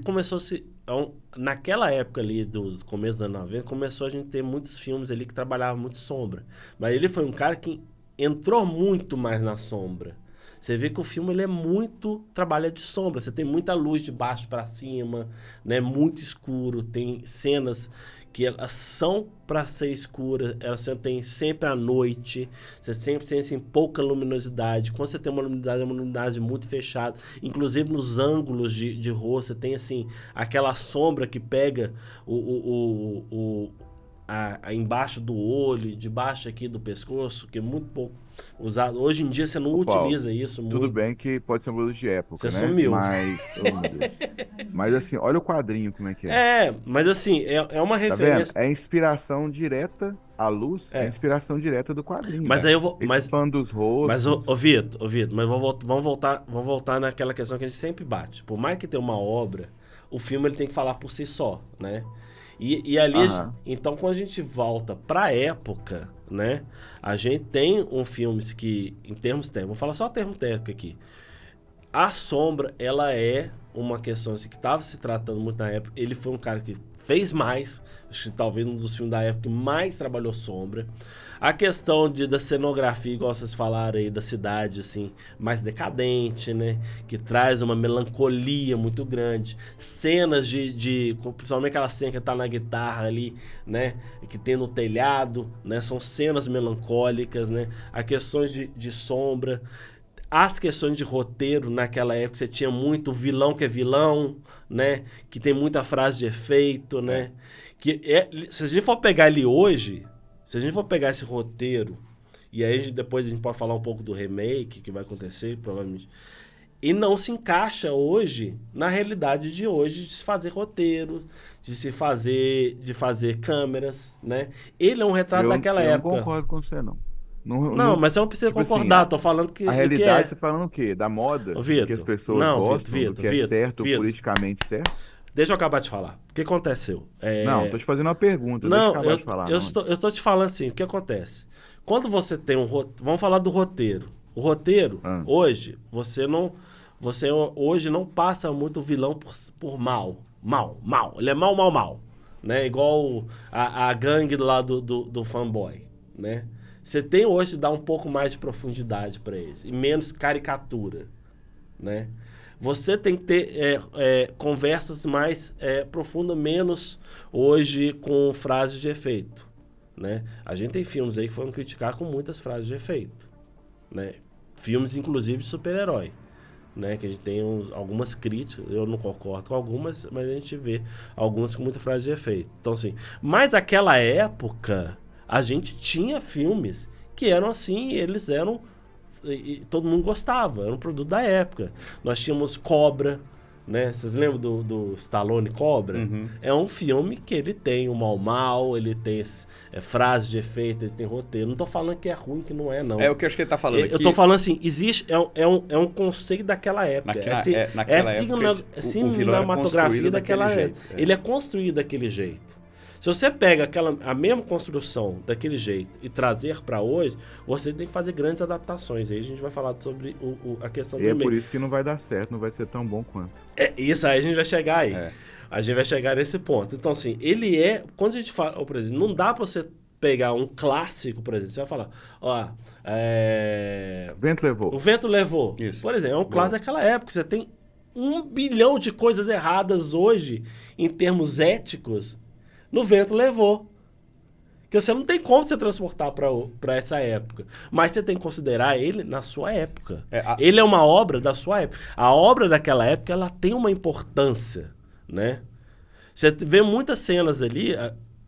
naquela época ali, do começo dos anos 90, começou a gente ter muitos filmes ali que trabalhavam muito sombra. Mas ele foi um cara que entrou muito mais na sombra. Você vê que o filme ele é muito trabalho de sombra. Você tem muita luz de baixo para cima, né? Muito escuro. Tem cenas que elas são para ser escuras. Elas tem sempre à noite. Você sempre tem assim, pouca luminosidade. Quando você tem uma luminosidade muito fechada. Inclusive nos ângulos de rosto. Você tem assim, aquela sombra que pega embaixo do olho, debaixo aqui do pescoço, que é muito pouco usado. Hoje em dia você não utiliza isso muito. Tudo bem que pode ser um produto de época, você né? Sumiu. Mas assim, olha o quadrinho como é que é. Mas assim, é uma referência. É inspiração direta, a luz é inspiração direta do quadrinho. Mas aí eu vou... Falando dos rostos... Mas, Vitor, mas vamos voltar naquela questão que a gente sempre bate. Por mais que tenha uma obra, o filme ele tem que falar por si só, né? E ali, Aham. então quando a gente volta pra época, né? A gente tem um filme que, em termos técnicos, vou falar só termo técnico aqui. A Sombra, ela é uma questão assim, que estava se tratando muito na época. Ele foi um cara que fez mais, acho que talvez um dos filmes da época que mais trabalhou Sombra. A questão da cenografia, igual vocês falaram aí, da cidade, assim, mais decadente, né? Que traz uma melancolia muito grande. Cenas principalmente aquela cena que tá na guitarra ali, né? Que tem no telhado, né? São cenas melancólicas, né? As questões de sombra. As questões de roteiro naquela época, você tinha muito vilão que é vilão, né? Que tem muita frase de efeito, né? Se a gente for pegar ele hoje, se a gente for pegar esse roteiro, e aí depois a gente pode falar um pouco do remake que vai acontecer, provavelmente, e não se encaixa hoje na realidade de hoje de se fazer roteiro, de fazer câmeras, né? Ele é um retrato daquela Eu não época. concordo com você, não. Não, Não, mas você não precisa tipo assim, concordar, tô falando a que realidade, é. você falando o quê? Da moda? Ô, Do que as Vitor, pessoas não, gostam, do que é certo, Vitor, politicamente certo? deixa eu acabar de falar. O que aconteceu? Não, tô te fazendo uma pergunta, deixa eu Não, acabar de falar, não. eu estou te falando assim, o que acontece? Quando você tem vamos falar do roteiro. O roteiro, Ah, hoje, você hoje não passa muito o vilão por mal. Mal. Ele é mal. Né? Igual a gangue lá do fanboy, né? Você tem hoje de dar um pouco mais de profundidade para eles e menos caricatura, né? Você tem que ter conversas mais profundas, menos hoje com frases de efeito, né? A gente tem filmes aí que foram criticar com muitas frases de efeito, né? Filmes, inclusive, de super-herói, né? Que a gente tem algumas críticas, eu não concordo com algumas, mas a gente vê algumas com muita frase de efeito. Então, assim, mas aquela época, a gente tinha filmes que eram assim, e eles eram e todo mundo gostava, era um produto da época. Nós tínhamos Cobra, né? Vocês lembram do Stallone Cobra? Uhum. É um filme que ele tem o mal, ele tem frases de efeito, ele tem roteiro. Não tô falando que é ruim, que não é, não. É o que eu acho que ele tá falando aqui. Eu tô falando assim, existe, é um conceito daquela época. Naquela época, o vilão era cinematografia construído daquela daquele época. jeito. Ele é construído daquele jeito. Se você pega a mesma construção daquele jeito e trazer para hoje, você tem que fazer grandes adaptações. Aí a gente vai falar sobre a questão do e é remake. por isso que não vai dar certo, não vai ser tão bom quanto. Isso aí a gente vai chegar aí. É. A gente vai chegar nesse ponto. Então, assim, ele quando a gente fala, por exemplo, não dá para você pegar um clássico, por exemplo, você vai falar, ó, O vento levou. O Vento Levou. Isso. Por exemplo, é um clássico daquela época. Você tem 1 bilhão de coisas erradas hoje, em termos éticos, no Vento Levou. Que você não tem como se transportar para essa época. Mas você tem que considerar ele na sua época. Ele é uma obra da sua época. A obra daquela época, ela tem uma importância, né? Você vê muitas cenas ali,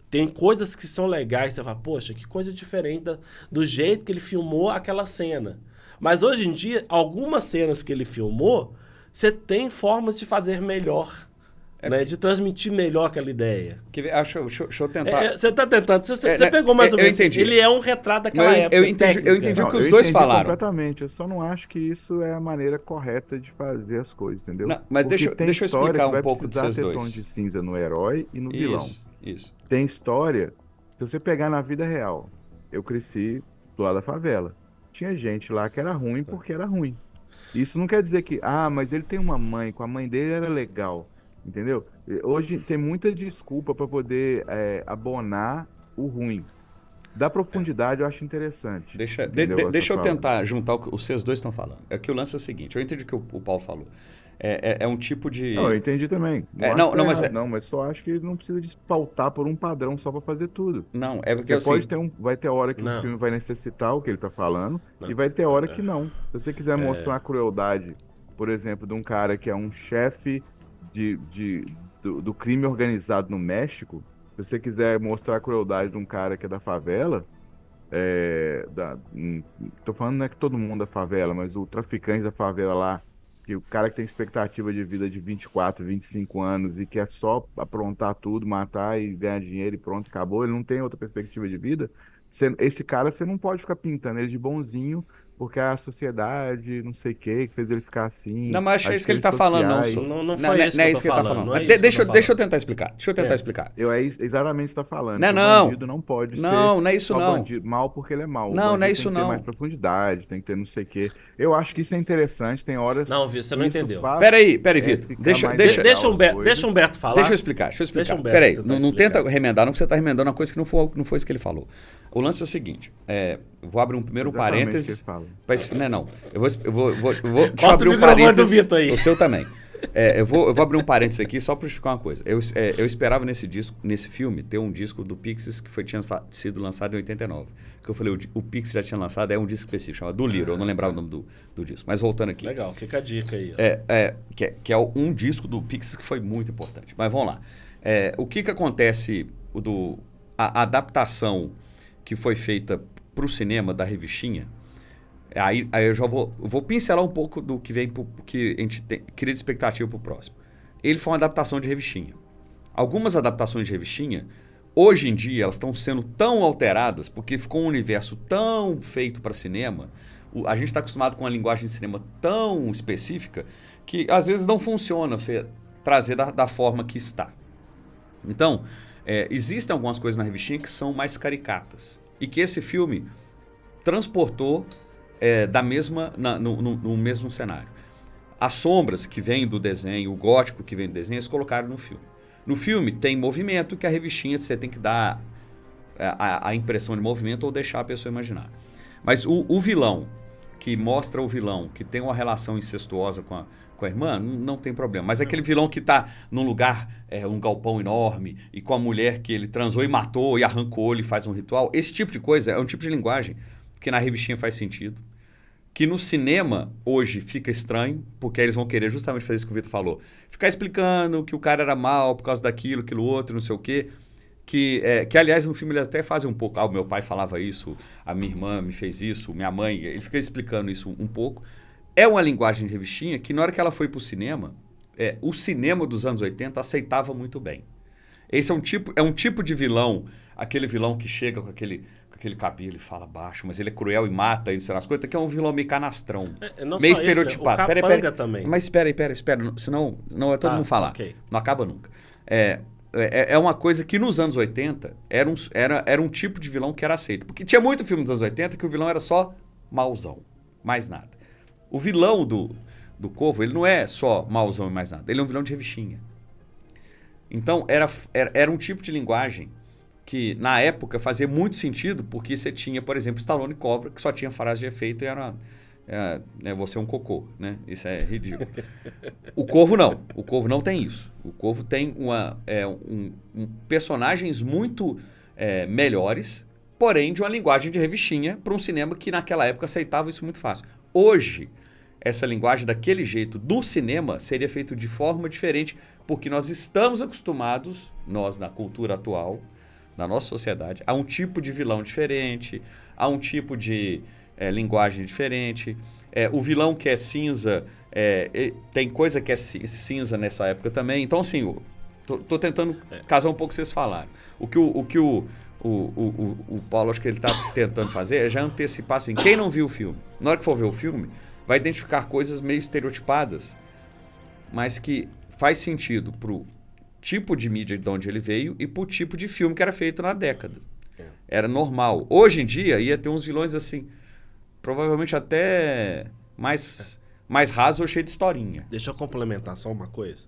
tem coisas que são legais, você fala, poxa, que coisa diferente do jeito que ele filmou aquela cena. Mas hoje em dia, algumas cenas que ele filmou, você tem formas de fazer melhor. Né, de transmitir melhor aquela ideia. Deixa eu tentar. Você está tentando. Você pegou mais ou menos. Eu entendi. Ele é um retrato daquela época. Eu entendi o que os dois falaram. Completamente. Eu só não acho que isso é a maneira correta de fazer as coisas, entendeu? Não, mas deixa eu explicar um pouco desses ter dois. Tom de cinza no herói e no vilão. Isso. Tem história. Se você pegar na vida real, eu cresci do lado da favela. Tinha gente lá que era ruim porque era ruim. Isso não quer dizer que, mas ele tem uma mãe, com a mãe dele era legal. Entendeu? Hoje tem muita desculpa para poder abonar o ruim. Da profundidade eu acho interessante. Deixa eu tentar juntar o que vocês dois estão falando. É que o lance é o seguinte, eu entendi o que o Paulo falou. É um tipo de... Não, eu entendi também. Mas só acho que não precisa de pautar por um padrão só para fazer tudo. Não, é porque assim... vai ter hora que o filme vai necessitar o que ele tá falando e vai ter hora que não. Se você quiser mostrar a crueldade, por exemplo, de um cara que é um chefe do crime organizado no México, se você quiser mostrar a crueldade de um cara que é da favela, tô falando não é que todo mundo é favela, mas o traficante da favela lá, que o cara que tem expectativa de vida de 24, 25 anos e quer só aprontar tudo, matar e ganhar dinheiro e pronto, acabou, ele não tem outra perspectiva de vida, esse cara você não pode ficar pintando ele de bonzinho porque a sociedade, não sei o que fez ele ficar assim. Não, mas acho que é As isso que ele redes tá falando, não, sociais. sou. Não foi isso Não que é eu isso tô que ele tá falando. falando. Não é isso que eu tô Deixa eu falando. tentar explicar. Deixa eu tentar explicar. É exatamente o que você está falando. Não, Que o não. bandido não pode ser Não é isso só não. bandido, mal porque ele é mal. O Não, não é bandido isso tem que ter não. mais profundidade, tem que ter não sei o quê. Eu acho que isso é interessante, tem horas Não, Vitor, você não que isso entendeu. faz Peraí, Vitor. ficar Deixa, mais deixa, legal Deixa o as Beto, coisas. deixa o Humberto falar. Deixa eu explicar. Deixa o Humberto Peraí, tentar não explicar. tenta remendar, não, que você está remendando uma coisa que não foi isso que ele falou. O lance é o seguinte, vou abrir primeiro um Exatamente parênteses. o que ele fala. Não. Eu vou deixa eu Corta abrir o um microfone do parênteses. Vitor aí. O seu também. Eu vou abrir um parênteses aqui só para explicar uma coisa. Eu esperava nesse filme ter um disco do Pixies que tinha sido lançado em 89. Que eu falei, o Pixies já tinha lançado, é um disco específico, chamado Do Little, eu não lembrava o nome do disco. Mas voltando aqui. Legal, fica a dica aí. Ó. Que é um disco do Pixies que foi muito importante. Mas vamos lá. O que acontece, a adaptação que foi feita para o cinema da revistinha, aí eu já vou pincelar um pouco do que vem, que a gente cria de expectativa para o próximo. Ele foi uma adaptação de revistinha. Algumas adaptações de revistinha, hoje em dia, elas estão sendo tão alteradas, porque ficou um universo tão feito para cinema, a gente está acostumado com uma linguagem de cinema tão específica, que às vezes não funciona você trazer da forma que está. Então, existem algumas coisas na revistinha que são mais caricatas. E que esse filme transportou no mesmo cenário. As sombras que vêm do desenho, o gótico que vem do desenho, eles colocaram no filme. No filme tem movimento que a revistinha você tem que dar a impressão de movimento ou deixar a pessoa imaginar. Mas o vilão, que mostra o vilão, que tem uma relação incestuosa com a irmã, não tem problema. Mas aquele vilão que está num lugar, um galpão enorme, e com a mulher que ele transou e matou e arrancou, ele faz um ritual, esse tipo de coisa é um tipo de linguagem que na revistinha faz sentido, que no cinema hoje fica estranho, porque eles vão querer justamente fazer isso que o Vitor falou. Ficar explicando que o cara era mal por causa daquilo, aquilo outro, não sei o quê. Que aliás, no filme ele até faz um pouco. O meu pai falava isso, a minha irmã me fez isso, minha mãe... Ele fica explicando isso um pouco. É uma linguagem de revistinha que na hora que ela foi pro cinema, o cinema dos anos 80 aceitava muito bem. Esse é um tipo de vilão, aquele vilão que chega com aquele cabelo e fala baixo, mas ele é cruel e mata e não sei lá as coisas, que é um vilão meio canastrão, meio estereotipado. O Capanga também. Mas espera, senão não é todo mundo falar. Okay. Não acaba nunca. É uma coisa que nos anos 80 era um tipo de vilão que era aceito. Porque tinha muito filme dos anos 80 que o vilão era só mauzão, mais nada. O vilão do Corvo, ele não é só mauzão e mais nada. Ele é um vilão de revistinha. Então, era um tipo de linguagem que, na época, fazia muito sentido, porque você tinha, por exemplo, Stallone e Cobra, que só tinha frase de efeito e era... você é um cocô, né? Isso é ridículo. O Corvo não. O Corvo não tem isso. O Corvo tem personagens muito melhores, porém de uma linguagem de revistinha para um cinema que naquela época aceitava isso muito fácil. Hoje, essa linguagem daquele jeito do cinema seria feito de forma diferente, porque nós estamos acostumados, nós na cultura atual, na nossa sociedade, a um tipo de vilão diferente, a um tipo de linguagem diferente. O vilão que é cinza, tem coisa que é cinza nessa época também. Então, assim, tô tentando casar um pouco o que vocês falaram. O que o Paulo, acho que ele está tentando fazer é já antecipar, assim, quem não viu o filme, na hora que for ver o filme, vai identificar coisas meio estereotipadas, mas que faz sentido pro tipo de mídia de onde ele veio e pro tipo de filme que era feito na década. Era normal. Hoje em dia, ia ter uns vilões assim... provavelmente até mais raso ou cheio de historinha. Deixa eu complementar só uma coisa.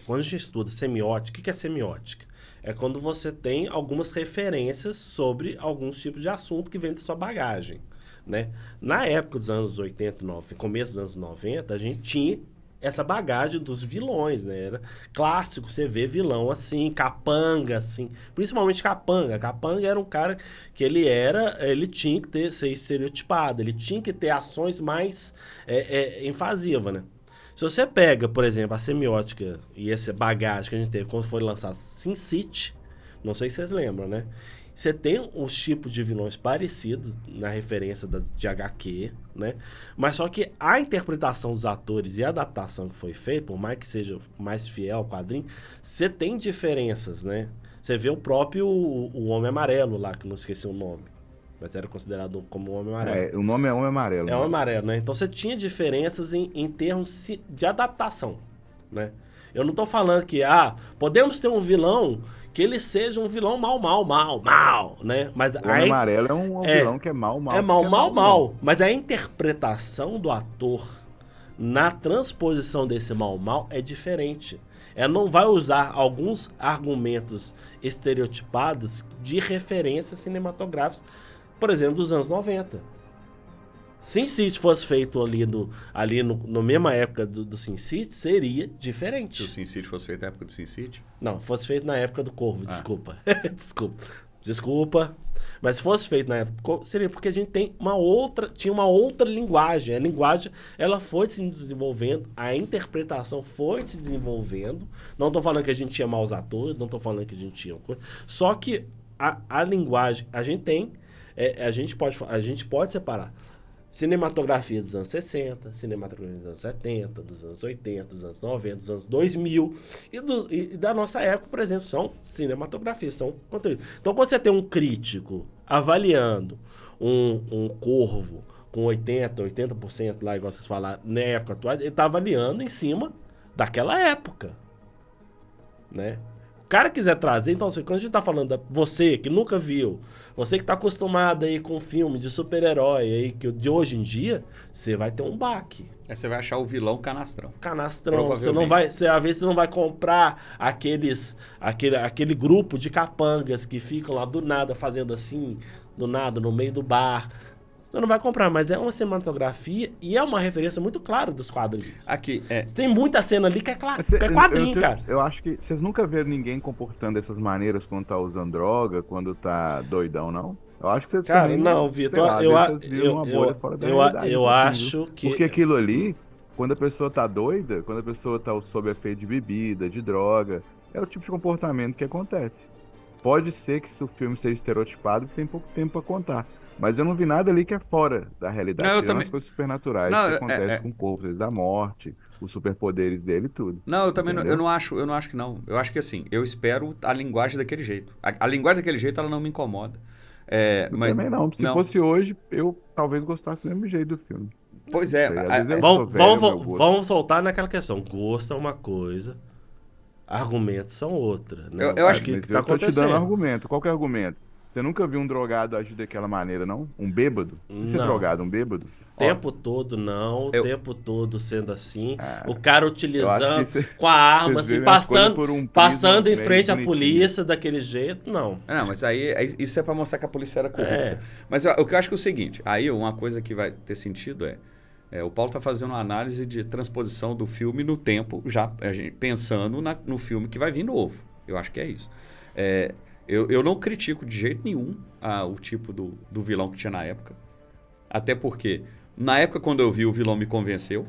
Quando a gente estuda semiótica, o que é semiótica? É quando você tem algumas referências sobre alguns tipos de assunto que vem da sua bagagem, né? Na época dos anos 80, começo dos anos 90, a gente tinha essa bagagem dos vilões, né? Era clássico você ver vilão assim, capanga, assim. Principalmente capanga. Capanga era um cara que ele tinha que ser estereotipado, ele tinha que ter ações mais invasivas, né? Se você pega, por exemplo, a semiótica e essa bagagem que a gente teve quando foi lançado Sin City, não sei se vocês lembram, né? Você tem os tipos de vilões parecidos na referência de HQ, né? Mas só que a interpretação dos atores e a adaptação que foi feita, por mais que seja mais fiel ao quadrinho, você tem diferenças, né? Você vê o próprio o Homem Amarelo lá, que não esqueci o nome, mas era considerado como Homem Amarelo. O nome é Homem Amarelo. É Homem Amarelo, né? Então você tinha diferenças em termos de adaptação, né? Eu não tô falando que, podemos ter um vilão que ele seja um vilão mal, né? Mas o Homem Amarelo é um vilão que é mal. É mal. Mas a interpretação do ator na transposição desse mal é diferente. Ela não vai usar alguns argumentos estereotipados de referências cinematográficas, por exemplo, dos anos 90. Sin City fosse feito ali no mesma época do Sin City, seria diferente. Se o Sin City fosse feito na época do Sin City? Não, fosse feito na época do Corvo, desculpa. Desculpa. Mas se fosse feito na época do Corvo, seria porque a gente tinha uma outra linguagem. A linguagem, ela foi se desenvolvendo, a interpretação foi se desenvolvendo. Não estou falando que a gente tinha maus atores, não estou falando que a gente tinha coisa. Só que a linguagem, a gente pode separar cinematografia dos anos 60, cinematografia dos anos 70, dos anos 80, dos anos 90, dos anos 2000 e da nossa época, por exemplo, são cinematografias, são conteúdo. Então, quando você tem um crítico avaliando um Corvo com 80% lá, igual vocês falaram, na época atual, ele está avaliando em cima daquela época, né? O cara quiser trazer, então, assim, quando a gente tá falando você que nunca viu, você que tá acostumado aí com filme de super-herói aí, que de hoje em dia, você vai ter um baque. Aí você vai achar o vilão canastrão. Você não vai, às vezes você não vai comprar aquele grupo de capangas que ficam lá do nada fazendo assim, do nada, no meio do bar. Você não vai comprar, mas é uma cinematografia e é uma referência muito clara dos quadrinhos. Aqui, tem muita cena ali que é quadrinho, cara. Eu acho que vocês nunca viram ninguém comportando dessas maneiras quando tá usando droga, quando tá doidão, não? Eu acho que vocês Cara, também, não, Vitor, eu acho que... Porque aquilo ali, quando a pessoa tá doida, quando a pessoa tá sob efeito de bebida, de droga, é o tipo de comportamento que acontece. Pode ser que se o filme seja estereotipado, tem pouco tempo pra contar. Mas eu não vi nada ali que é fora da realidade. Não, eu também... também... as coisas supernaturais que acontecem com o corpo da morte, os superpoderes dele e tudo. Não, eu também eu não acho que não. Eu acho que assim, eu espero a linguagem daquele jeito. A linguagem daquele jeito, ela não me incomoda. Mas também não. Se fosse hoje, eu talvez gostasse do mesmo jeito do filme. Pois é. Vamos voltar naquela questão. Gosto é uma coisa, argumentos são outra. Né? Eu acho que tá acontecendo. Eu tô te dando argumento. Qual que é o argumento? Você nunca viu um drogado agir daquela maneira, não? Um bêbado? Se você é drogado, um bêbado? Tempo todo não, tempo todo sendo assim. O cara utilizando com a arma, assim, passando em frente à polícia daquele jeito, não. Não, mas aí isso é pra mostrar que a polícia era corrupta. Mas o que eu acho que é o seguinte, aí uma coisa que vai ter sentido o Paulo tá fazendo uma análise de transposição do filme no tempo, já pensando no filme que vai vir novo. Eu acho que é isso. Eu não critico de jeito nenhum o tipo do vilão que tinha na época. Até porque, na época, quando eu vi, o vilão me convenceu.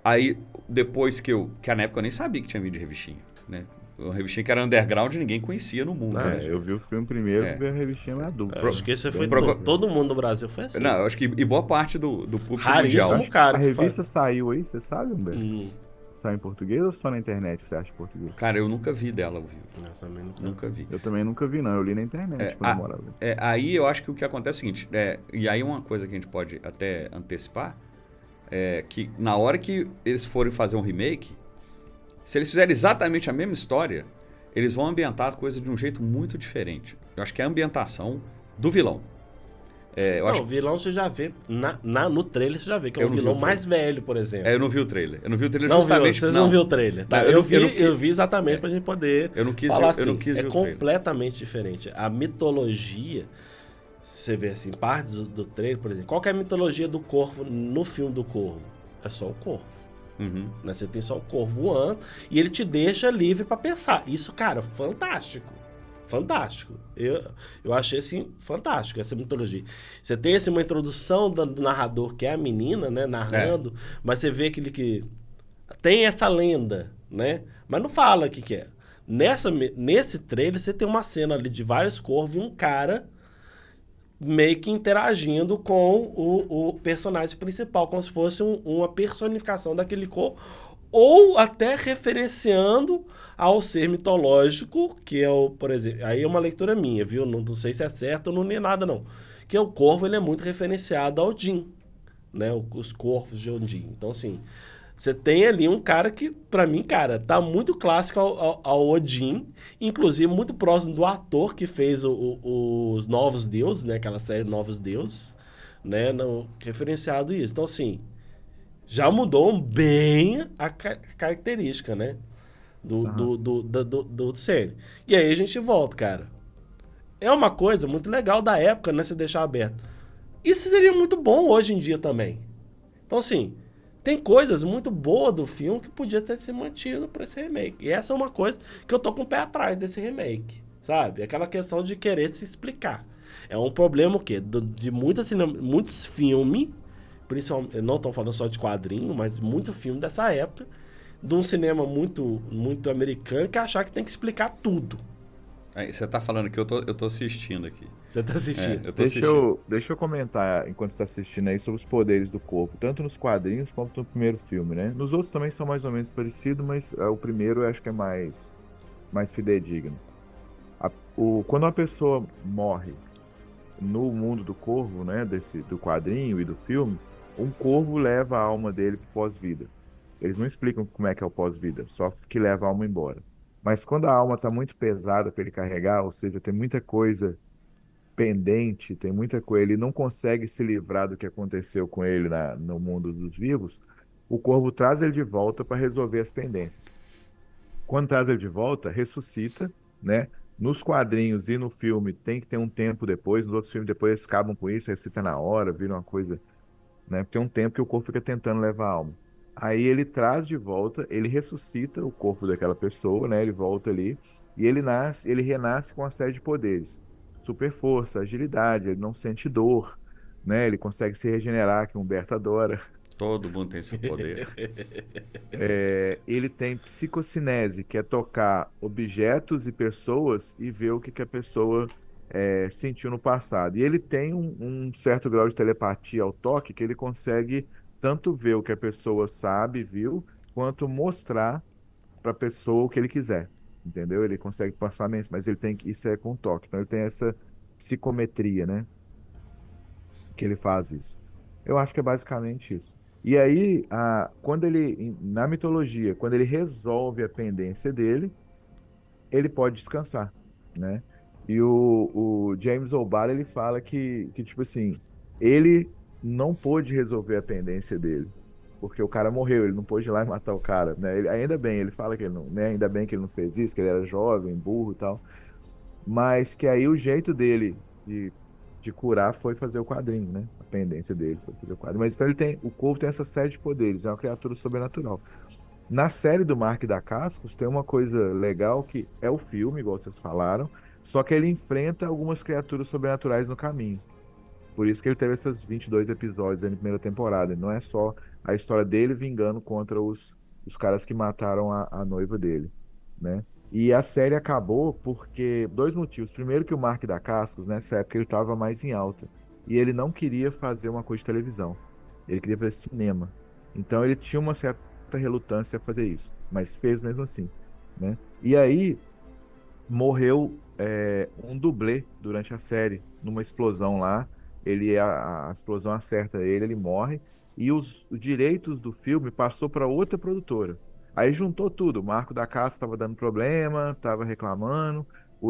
Aí, depois que na época eu nem sabia que tinha vindo de revistinha, né? Uma revistinha que era underground e ninguém conhecia no mundo. Né? Eu vi o filme primeiro e vi a revistinha na adulta. Acho que isso foi todo mundo no Brasil foi assim. Não, eu acho que e boa parte do público raríssimo mundial. Cara, a revista saiu aí, você sabe, Humberto? Sai em português ou só na internet você acha português? Cara, eu nunca vi dela ao vivo. Eu também nunca vi. Eu também nunca vi, não. Eu li na internet quando eu morava. Aí eu acho que o que acontece é o seguinte, e aí uma coisa que a gente pode até antecipar, é que na hora que eles forem fazer um remake, se eles fizerem exatamente a mesma história, eles vão ambientar a coisa de um jeito muito diferente. Eu acho que é a ambientação do vilão. O vilão você já vê, no trailer você já vê, que é o vilão mais velho, por exemplo. Eu não vi o trailer. Eu não vi o trailer justamente... Vocês não viram o trailer. Tá? Eu vi exatamente pra gente poder falar assim. Eu não quis ver o trailer. É completamente diferente. A mitologia, você vê assim, parte do trailer, por exemplo, qual que é a mitologia do Corvo no filme do Corvo? É só o Corvo. Uhum. Né? Você tem só o Corvo voando e ele te deixa livre pra pensar. Isso, cara, fantástico. Fantástico. Eu achei, assim, fantástico essa mitologia. Você tem, assim, uma introdução do narrador, que é a menina, né, narrando, mas você vê aquele que tem essa lenda, né, mas não fala o que é. Nesse trailer, você tem uma cena ali de vários corvos e um cara meio que interagindo com o personagem principal, como se fosse uma personificação daquele corvo, ou até referenciando ao ser mitológico, que é por exemplo, aí é uma leitura minha, viu? Não sei se é certo ou não nem nada, não. que o Corvo ele é muito referenciado ao Odin, né? Os corvos de Odin. Então, assim, você tem ali um cara que, pra mim, cara, tá muito clássico ao Odin, inclusive muito próximo do ator que fez os Novos Deuses, né? Aquela série Novos Deuses, né? Referenciado isso. Então, assim, já mudou bem a característica, né? Do série. E aí a gente volta, cara. É uma coisa muito legal da época, né? Você deixar aberto. Isso seria muito bom hoje em dia também. Então, assim, tem coisas muito boas do filme que podia ter se mantido para esse remake. E essa é uma coisa que eu tô com o pé atrás desse remake, sabe? Aquela questão de querer se explicar. É um problema o quê? De muitos filmes, principalmente, não estou falando só de quadrinho, mas muito filme dessa época, de um cinema muito, muito americano, que achar que tem que explicar tudo. Aí, você tá falando que eu tô assistindo aqui. Você tá assistindo? Eu tô assistindo. Deixa eu comentar, enquanto você está assistindo aí, sobre os poderes do corpo, tanto nos quadrinhos quanto no primeiro filme, né? Nos outros também são mais ou menos parecidos, mas o primeiro eu acho que é mais fidedigno. Quando uma pessoa morre no mundo do corvo, né, do quadrinho e do filme, um corvo leva a alma dele para o pós-vida. Eles não explicam como é que é o pós-vida, só que leva a alma embora. Mas quando a alma está muito pesada para ele carregar, ou seja, tem muita coisa pendente, tem muita coisa, ele não consegue se livrar do que aconteceu com ele no mundo dos vivos, o corvo traz ele de volta para resolver as pendências. Quando traz ele de volta, ressuscita, né? Nos quadrinhos e no filme tem que ter um tempo depois, nos outros filmes depois eles acabam com isso, ressuscita na hora, vira uma coisa, né? Tem um tempo que o corpo fica tentando levar a alma. Aí ele traz de volta, ele ressuscita o corpo daquela pessoa, né? Ele volta ali e ele renasce com uma série de poderes. Super força, agilidade, ele não sente dor, né? Ele consegue se regenerar, que o Humberto adora. Todo mundo tem esse poder. Ele tem psicocinese, que é tocar objetos e pessoas e ver o que, que a pessoa sentiu no passado. E ele tem um certo grau de telepatia ao toque, que ele consegue tanto ver o que a pessoa sabe, viu, quanto mostrar para a pessoa o que ele quiser. Entendeu? Ele consegue passar mensagem, mas isso é com toque. Então ele tem essa psicometria, né? Que ele faz isso. Eu acho que é basicamente isso. E aí, na mitologia, quando ele resolve a pendência dele, ele pode descansar, né? E o James O'Barr, ele fala que, tipo assim, ele não pôde resolver a pendência dele, porque o cara morreu, ele não pôde ir lá e matar o cara, né? Ainda bem, ele fala que ele não, né? Ainda bem que ele não fez isso, que ele era jovem, burro e tal, mas que aí o jeito dele de curar foi fazer o quadrinho, né? A pendência dele foi fazer o quadrinho. Mas então o corvo tem essa série de poderes, é uma criatura sobrenatural. Na série do Mark da Cascos tem uma coisa legal que é o filme, igual vocês falaram, só que ele enfrenta algumas criaturas sobrenaturais no caminho. Por isso que ele teve esses 22 episódios aí na primeira temporada. Não é só a história dele vingando contra os caras que mataram a noiva dele, né? E a série acabou porque dois motivos. Primeiro que o Mark da Cascos, nessa época, ele estava mais em alta. E ele não queria fazer uma coisa de televisão. Ele queria fazer cinema. Então ele tinha uma certa relutância a fazer isso. Mas fez mesmo assim, né? E aí morreu um dublê durante a série, numa explosão lá. A explosão acerta ele, ele morre. E os direitos do filme passou para outra produtora. Aí juntou tudo. O Marco da Casa estava dando problema, estava reclamando.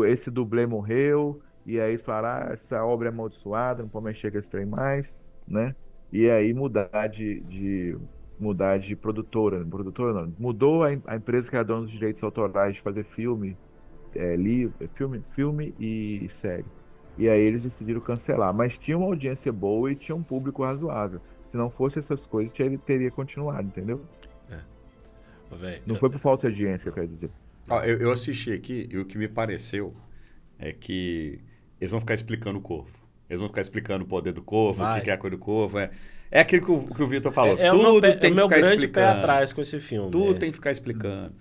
Esse dublê morreu. E aí falaram: essa obra é amaldiçoada, não pode mexer com esse trem mais, né? E aí mudar de produtora não, mudou a empresa que era dona dos direitos autorais de fazer filme e série. E aí eles decidiram cancelar. Mas tinha uma audiência boa e tinha um público razoável. Se não fosse essas coisas, ele teria continuado, entendeu? Não foi por falta de audiência, eu quero dizer. Eu assisti aqui e o que me pareceu é que eles vão ficar explicando o corvo. Eles vão ficar explicando o poder do corvo, o que é a coisa do corvo. É aquilo que o Vitor falou. Tudo tem que ficar explicando. É o meu grande pé atrás com esse filme. Tudo tem que ficar explicando.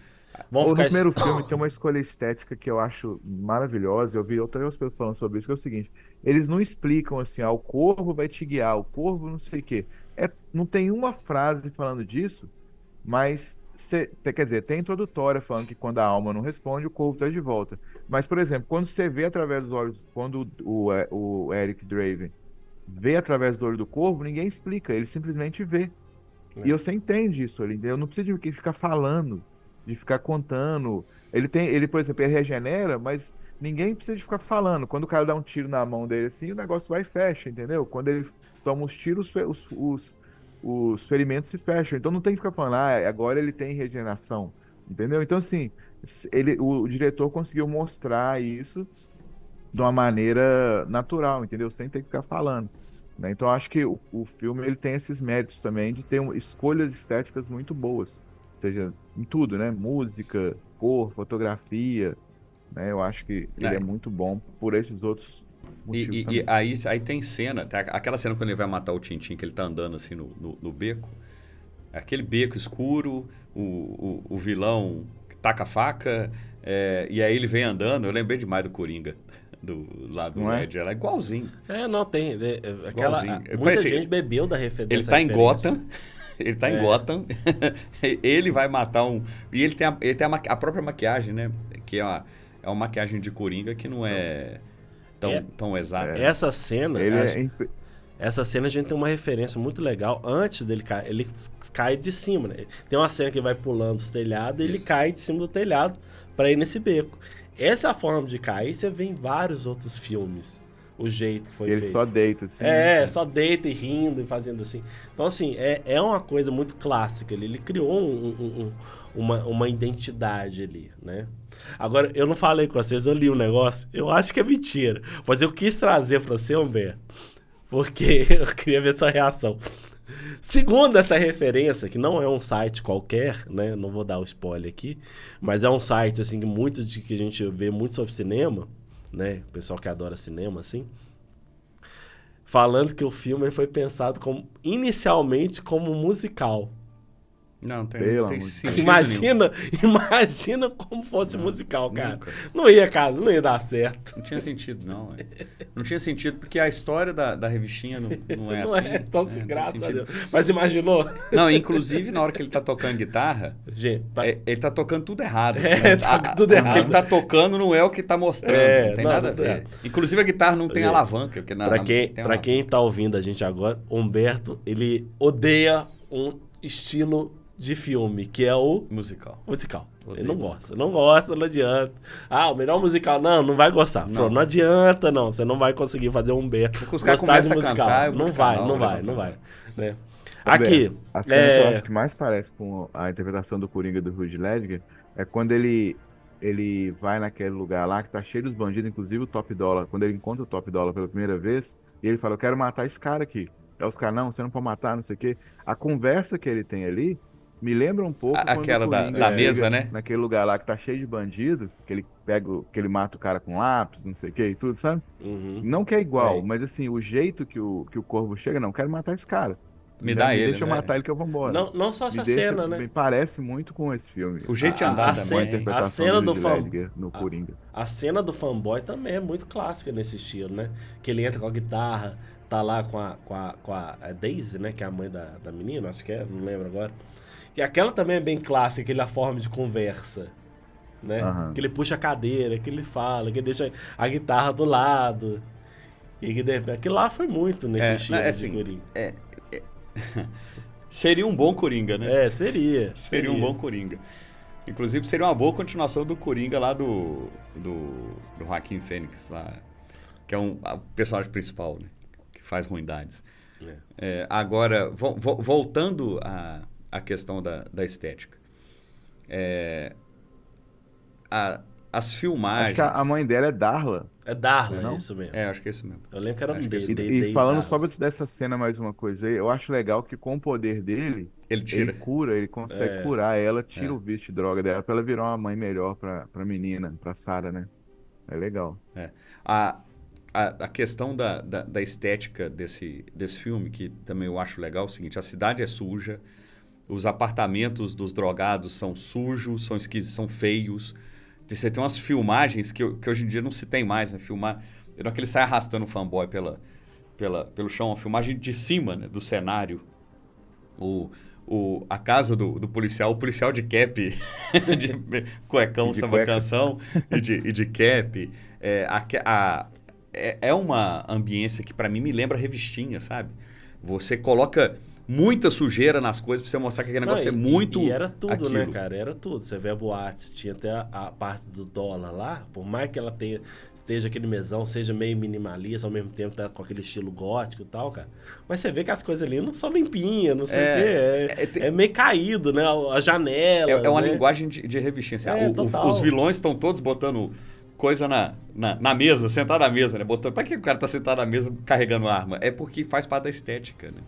No primeiro filme tem uma escolha estética que eu acho maravilhosa. Eu vi outras pessoas falando sobre isso, que é o seguinte: eles não explicam assim, o corvo vai te guiar, o corvo não sei o quê. Não tem uma frase falando disso, mas quer dizer, tem introdutória falando que quando a alma não responde, o corvo traz de volta. Mas, por exemplo, quando você vê através dos olhos, quando o Eric Draven vê através do olho do corvo, ninguém explica, ele simplesmente vê. E você entende isso ali, entendeu? Não precisa de ficar falando, de ficar contando. Ele, por exemplo, ele regenera, mas ninguém precisa de ficar falando. Quando o cara dá um tiro na mão dele assim, o negócio vai e fecha, entendeu? Quando ele toma os tiros, os ferimentos se fecham. Então não tem que ficar falando, agora ele tem regeneração, entendeu? Então, assim, o diretor conseguiu mostrar isso de uma maneira natural, entendeu? Sem ter que ficar falando, né? Então, acho que o filme ele tem esses méritos também de ter escolhas estéticas muito boas, ou seja, em tudo, né? Música, cor, fotografia, né? Eu acho que ele é muito bom por esses outros motivos E também. aí tem cena, aquela cena quando ele vai matar o Tintin, que ele tá andando assim no beco, aquele beco escuro, o vilão que taca a faca, e aí ele vem andando, eu lembrei demais do Coringa. Do lado do Não é? Ledger, ela é igualzinho. Não, tem. Igualzinho. Muita Parece- gente bebeu da Ele dessa tá em referência. Gotham. Ele tá em Gotham. Ele vai matar um. E ele tem a própria maquiagem, né? Que é uma maquiagem de Coringa que não é tão exata. Essa cena. Ele Essa cena a gente tem uma referência muito legal. Antes dele cair, ele cai de cima, né? Tem uma cena que ele vai pulando os telhados e ele cai de cima do telhado pra ir nesse beco. Essa forma de cair, você vê em vários outros filmes. O jeito que foi ele feito. só deita, assim. Só deita e rindo e fazendo assim. Então, assim, é uma coisa muito clássica. Ele criou uma identidade ali, né? Agora, eu não falei com vocês, eu li um negócio. Eu acho que é mentira. Mas eu quis trazer pra você, Humberto, porque eu queria ver sua reação. Segundo essa referência, que não é um site qualquer, né? Não vou dar o spoiler aqui, mas é um site assim que a gente vê muito sobre cinema, né? O pessoal que adora cinema, assim, falando que o filme ele foi pensado inicialmente como musical. Não, Pelo tem amor de sentido nenhum. Imagina como fosse musical, cara. Nunca. Não ia dar certo. Não tinha sentido, não. Não tinha sentido, porque a história da revistinha não é Não assim. é tão não tem graças a sentido. Deus. Mas imaginou? Não, inclusive na hora que ele tá tocando guitarra, Gente, ele tá tocando tudo errado. Assim. tá tudo errado. O que ele tá tocando não é o que tá mostrando. Não tem nada a tudo ver. errado. Inclusive a guitarra não tem alavanca. Porque Pra quem tá ouvindo a gente agora, Humberto, ele odeia um estilo de filme, que é o musical. Ele não gosta, não adianta. O melhor musical, não vai gostar. Não. Pronto, não adianta, não. Você não vai conseguir fazer um Humberto Porque os caras gostar de começam a musical. cantar, eu vou Não de vai, canal, não vai, leva não pra vai. Né? Roberto, Aqui, a cena que eu acho que mais parece com a interpretação do Coringa do Heath Ledger é quando ele vai naquele lugar lá que tá cheio dos bandidos, inclusive o Top Dollar, quando ele encontra o Top Dollar pela primeira vez, e ele fala, eu quero matar esse cara aqui. Aí os caras, não, você não pode matar, não sei o quê. A conversa que ele tem ali me lembra um pouco quando Aquela o Coringa da chega mesa, né? naquele lugar lá que tá cheio de bandido, que ele que ele mata o cara com lápis, não sei o quê e tudo, sabe? Não que é igual, Tem. mas assim, o jeito que o Corvo chega, não, quero matar esse cara. Me dá ele, Deixa eu né? matar ele que eu vou embora. não só essa Me deixa- cena, né? Me parece muito com esse filme. O jeito de andar com a também. interpretação A cena do Heath fã- Ledger no Coringa. A cena do fanboy também é muito clássica nesse estilo, né? Que ele entra com a guitarra, tá lá com a Daisy, né? Que é a mãe da menina, acho que é, não lembro agora. E aquela também é bem clássica, aquela forma de conversa, né? Aham. Que ele puxa a cadeira, que ele fala, que ele deixa a guitarra do lado. E que aquilo lá foi muito nesse estilo de assim, Coringa. Seria um bom Coringa, né? Seria. Seria um bom Coringa. Inclusive, seria uma boa continuação do Coringa lá do Joaquin Phoenix, lá, que é o personagem principal, né? Que faz ruindades. Agora, voltando à questão da estética. As filmagens... Acho que a mãe dela é Darla. É Darla, Não? é isso mesmo. acho que é isso mesmo. Eu lembro que era um Acho que esse- E falando sobre dessa cena mais uma coisa aí, eu acho legal que com o poder dele, Ele tira. ele consegue curar ela, tira o vício de droga dela pra ela virar uma mãe melhor pra menina, pra Sarah, né? É legal. A questão da estética desse filme, que também eu acho legal, é o seguinte: a cidade é suja, os apartamentos dos drogados são sujos, são esquisitos, são feios. Você tem umas filmagens que hoje em dia não se tem mais, né? Filmar, não é que ele sai arrastando o fanboy pelo chão, uma filmagem de cima, né? Do cenário. A casa do policial, o policial de cap, de cuecão, De samba cueca. canção e de cap. é uma ambiência que para mim me lembra revistinha, sabe? Você coloca muita sujeira nas coisas pra você mostrar que aquele negócio é muito E era tudo, aquilo. né, cara? Era tudo. Você vê a boate, tinha até a parte do dólar lá, por mais que ela esteja aquele mesão, seja meio minimalista, ao mesmo tempo tá com aquele estilo gótico e tal, cara. Mas você vê que as coisas ali não são limpinhas, não sei o quê. É meio caído, né? A janela. É uma né? linguagem de revistinha. Assim, os vilões estão todos botando coisa na mesa, sentado à mesa, né? Botando. Pra que o cara tá sentado à mesa carregando arma? É porque faz parte da estética, né?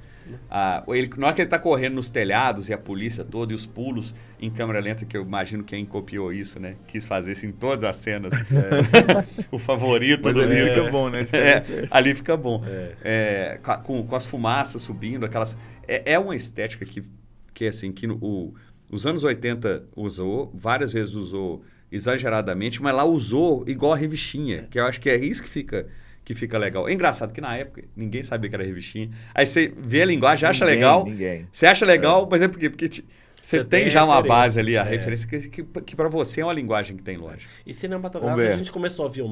Na hora que ele tá correndo nos telhados e a polícia toda e os pulos em câmera lenta, que eu imagino quem copiou isso, né? Quis fazer isso em todas as cenas. O favorito mas do ali livro. fica bom, né? Ali fica bom. Com as fumaças subindo, aquelas... É uma estética que assim, que os anos 80 usou, várias vezes usou exageradamente, mas lá usou igual a revistinha, que eu acho que é isso que fica legal. É engraçado que na época ninguém sabia que era revistinha. Aí você vê a linguagem, acha legal. Você acha legal, mas é porque você tem já uma base ali, a referência que para você é uma linguagem que tem lógica. E cinematográfico, a gente começou a ver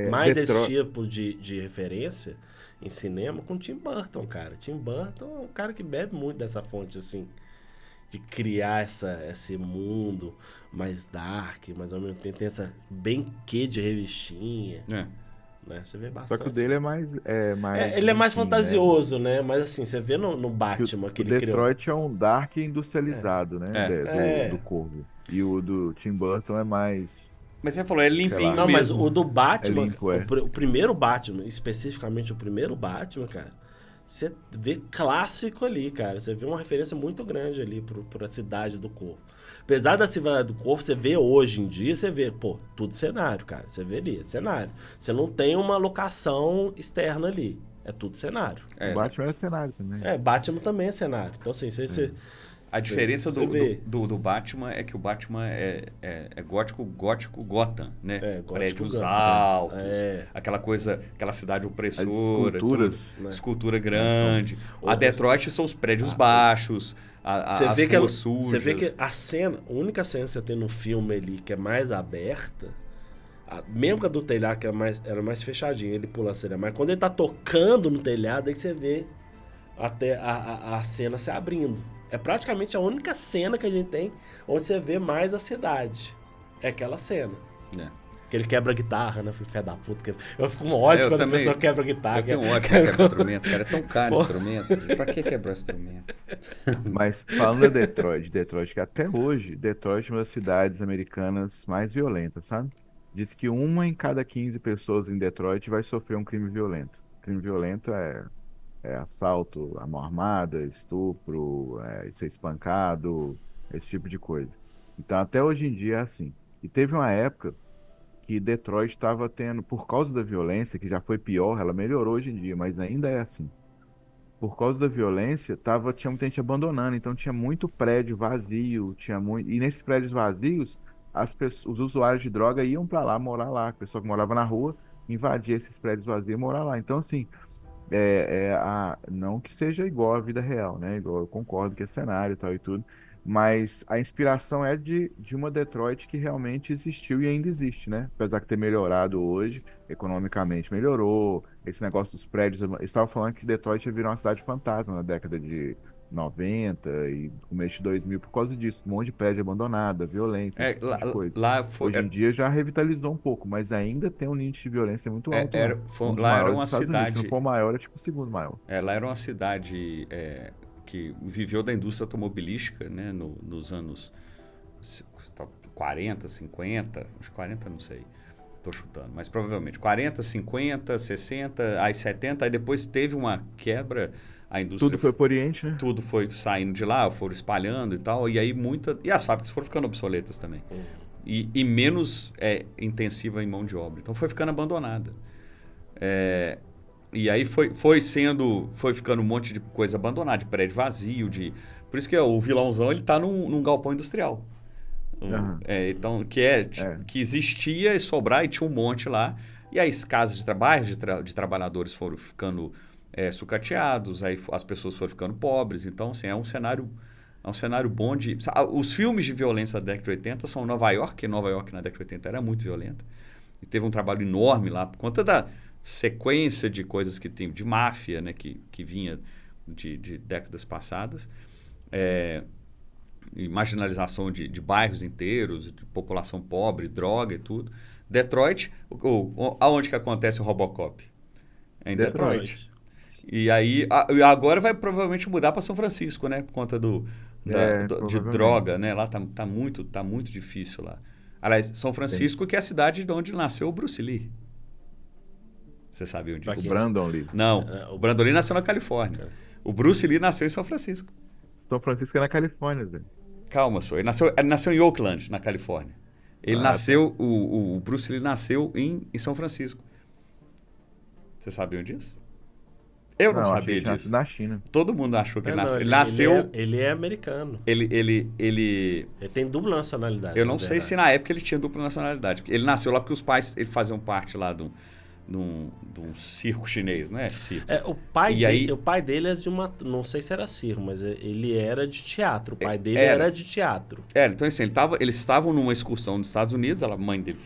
mais esse tipo de referência em cinema com Tim Burton, cara. Tim Burton é um cara que bebe muito dessa fonte, assim, de criar esse mundo mais dark, mas ao mesmo tempo tem essa bem quê de revistinha. Né? Você vê bastante. Só que o dele é mais ele é mais fantasioso, né? Mas assim, você vê no Batman que ele criou. O Detroit é um dark industrializado, né? Do Corvo. E o do Tim Burton é mais... Mas você falou, é limpinho Não, mesmo. mas o do Batman, limpo, o primeiro Batman, especificamente o primeiro Batman, cara, você vê clássico ali, cara. Você vê uma referência muito grande ali pra cidade do Corvo. Apesar da cidade do Corvo, você vê hoje em dia, você vê, tudo cenário, cara. Você vê ali, cenário. Você não tem uma locação externa ali. É tudo cenário. O Batman é cenário também. Batman também é cenário. Então, assim, a diferença do Batman é que o Batman é gótico Gotham, né? Prédios altos, aquela coisa, aquela cidade opressora, escultura grande. A Detroit são os prédios baixos, as ruas sujas. Você vê que a única cena que você tem no filme ali que é mais aberta, mesmo que a do telhado que era mais fechadinha, ele pula a cena, mas quando ele tá tocando no telhado, aí você vê até a cena se abrindo. É praticamente a única cena que a gente tem onde você vê mais a cidade. É aquela cena. Que ele quebra a guitarra, né? Fé da puta. Eu fico com ódio quando a pessoa quebra a guitarra. Eu tenho ódio quando quebra instrumento, cara. É tão caro instrumento. Pra que quebrar instrumento? Mas falando de Detroit, que até hoje, Detroit é uma das cidades americanas mais violentas, sabe? Diz que 1 em cada 15 pessoas em Detroit vai sofrer um crime violento. Crime violento é assalto à mão armada, estupro, ser espancado, esse tipo de coisa. Então, até hoje em dia é assim. E teve uma época que Detroit estava tendo, por causa da violência, que já foi pior, ela melhorou hoje em dia, mas ainda é assim. Por causa da violência, tinha muita gente abandonando, então tinha muito prédio vazio, e nesses prédios vazios, os usuários de droga iam para lá, morar lá. A pessoa que morava na rua invadia esses prédios vazios e morar lá. Então, assim, não que seja igual à vida real, né? Igual, eu concordo que é cenário e tal e tudo, mas a inspiração é de uma Detroit que realmente existiu e ainda existe, né? Apesar de ter melhorado hoje, economicamente melhorou, esse negócio dos prédios, eu estava falando que Detroit ia virar uma cidade fantasma na década de 90 e começo de 2000 por causa disso, um monte de prédio abandonado, violência, esse tipo de coisa. Hoje em dia já revitalizou um pouco, mas ainda tem um índice de violência muito alto. Lá era uma cidade... Se não for maior, é tipo o segundo maior. Lá era uma cidade que viveu da indústria automobilística, né, nos anos 40, 50, acho que 40 não sei, estou chutando, mas provavelmente 40, 50, 60, aí 70, aí depois teve uma quebra. A indústria, tudo foi para o Oriente, né? Tudo foi saindo de lá, foram espalhando e tal. E aí e as fábricas foram ficando obsoletas também. E menos intensiva em mão de obra. Então foi ficando abandonada. E aí foi ficando um monte de coisa abandonada, de prédio vazio. Por isso que o vilãozão ele tá num galpão industrial. Então, que existia e sobrar e tinha um monte lá. E aí as casas de trabalho, de trabalhadores foram ficando... sucateados, aí as pessoas foram ficando pobres. Então, assim, é um cenário bom de... Os filmes de violência da década de 80 são Nova York, que Nova York na década de 80 era muito violenta. E teve um trabalho enorme lá, por conta sequência de coisas que tem, de máfia, né, que vinha de décadas passadas, e marginalização de bairros inteiros, de população pobre, droga e tudo. Detroit, aonde que acontece o Robocop? É em Detroit. E aí, agora vai provavelmente mudar para São Francisco, né? Por conta de droga, né? Lá tá muito difícil lá. Aliás, São Francisco, que é a cidade de onde nasceu o Bruce Lee. Você sabe onde? O Brandon Lee. Não, o Brandon Lee nasceu na Califórnia. O Bruce Lee nasceu em São Francisco. São Francisco é na Califórnia, velho. Calma, só. Ele nasceu em Oakland, na Califórnia. Ele nasceu, o Bruce Lee nasceu em São Francisco. Você sabia disso? Eu não sabia disso. Na China. Todo mundo achou que ele nasceu. Ele nasceu. Ele é americano. Ele tem dupla nacionalidade. Eu não sei se na época ele tinha dupla nacionalidade. Ele nasceu lá porque os pais faziam parte lá de um circo chinês, não é? Circo. O pai dele é de uma... Não sei se era circo, mas ele era de teatro. O pai dele era de teatro. Então assim, eles estavam numa excursão nos Estados Unidos, a mãe dele...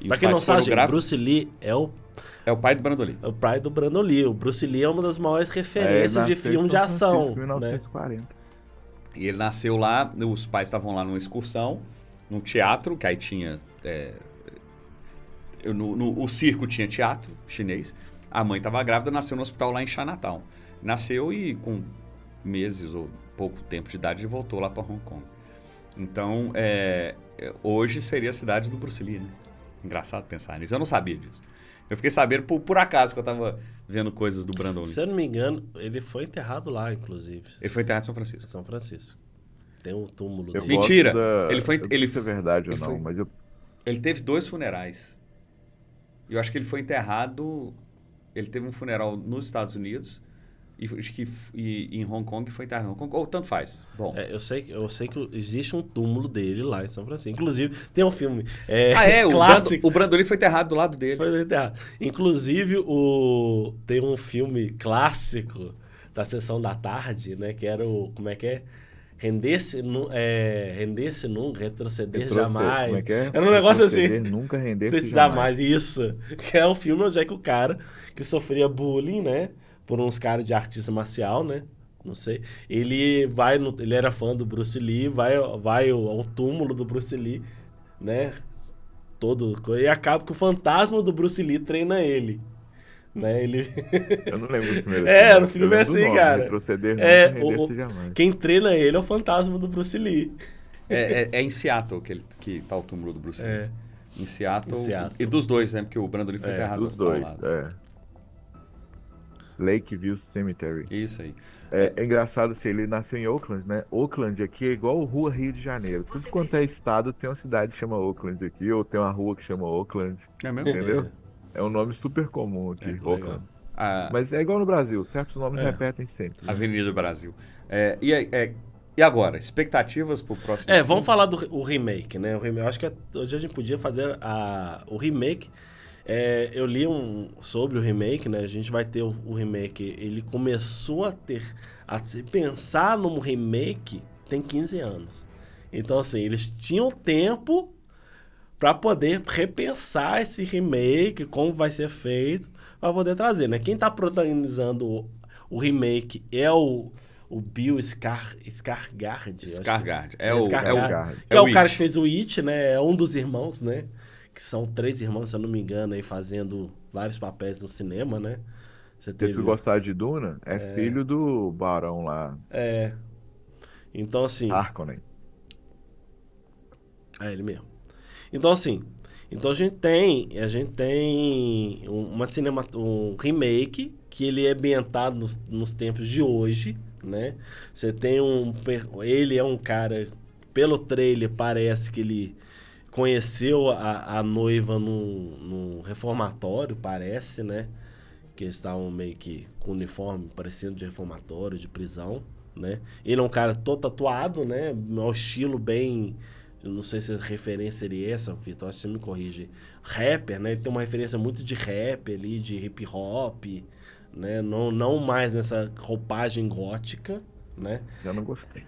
Pra quem não sabe, Bruce Lee é o pai do Brandon Lee. É o pai do Brandon Lee. O Bruce Lee é uma das maiores referências de filme de ação. Em 1940. Né? E ele nasceu lá, os pais estavam lá numa excursão, num teatro, que aí tinha... o circo tinha teatro chinês. A mãe estava grávida, nasceu no hospital lá em Chinatown. Nasceu e com meses ou pouco tempo de idade ele voltou lá para Hong Kong. Então, hoje seria a cidade do Bruce Lee, né? Engraçado pensar nisso. Eu não sabia disso. Eu fiquei sabendo por acaso que eu estava vendo coisas do Brandon Lee. Se eu não me engano, ele foi enterrado lá, inclusive. Ele foi enterrado em São Francisco. São Francisco. Tem um túmulo dele. Mentira! Isso é verdade ou não, mas ele teve 2 funerais. Eu acho que ele foi enterrado... Ele teve um funeral nos Estados Unidos e em Hong Kong foi enterrado em Hong Kong. Ou tanto faz. Bom. Eu sei que existe um túmulo dele lá em São Francisco. Inclusive, tem um filme clássico. O Brandon Lee foi enterrado do lado dele. Foi enterrado. Inclusive, tem um filme clássico da Sessão da Tarde, né? Que era o... Como é que é? Render-se nunca, retroceder jamais. Como é que é? Era um negócio assim. Nunca render-se jamais. Isso. Que é um filme onde é que o cara que sofria bullying, né? Por uns caras de artista marcial, né? Não sei. Ele era fã do Bruce Lee, vai ao túmulo do Bruce Lee, né? E acaba que o fantasma do Bruce Lee treina ele. Né? Eu não lembro do primeiro filme. No filme é assim, cara. Retroceder nunca, render-se jamais. Quem treina ele é o fantasma do Bruce Lee. É em Seattle que tá o túmulo do Bruce Lee. Em Seattle. E dos dois, né? Porque o Brandon Lee foi enterrado dos dois, Lakeview Cemetery. Isso aí. É engraçado se ele nasceu em Oakland, né? Oakland aqui é igual Rua Rio de Janeiro. Tudo quanto é estado tem uma cidade que chama Oakland aqui, ou tem uma rua que chama Oakland. É mesmo? Entendeu? É um nome super comum aqui, Oakland. Mas é igual no Brasil, certos nomes repetem sempre. Avenida Brasil. E agora, expectativas pro próximo filme? Vamos falar do remake, né? Eu acho que hoje a gente podia fazer o remake. Eu li sobre o remake, né? A gente vai ter o remake. Ele começou a se pensar num remake tem 15 anos. Então, assim, eles tinham tempo para poder repensar esse remake, como vai ser feito, para poder trazer, né? Quem tá protagonizando o remake é o Bill Skarsgård. Skarsgård. Que é o cara que fez o It, né? É um dos irmãos, né? Que são 3 irmãos, se eu não me engano, aí fazendo vários papéis no cinema, né? Se gostar de Duna, filho do Barão lá. Então, assim... Harkonnen. É ele mesmo. Então, assim... Então, a gente tem um remake que ele é ambientado nos tempos de hoje, né? Você tem ele é um cara... Pelo trailer, parece que ele... Conheceu a noiva num reformatório, parece, né? Que eles estavam meio que com uniforme parecendo de reformatório, de prisão, né? Ele é um cara todo tatuado, né? Um estilo bem... Eu não sei se a referência seria essa, Vitor, acho que você me corrige. Rapper, né? Ele tem uma referência muito de rap ali, de hip hop, né? Não mais nessa roupagem gótica, né? Já não gostei.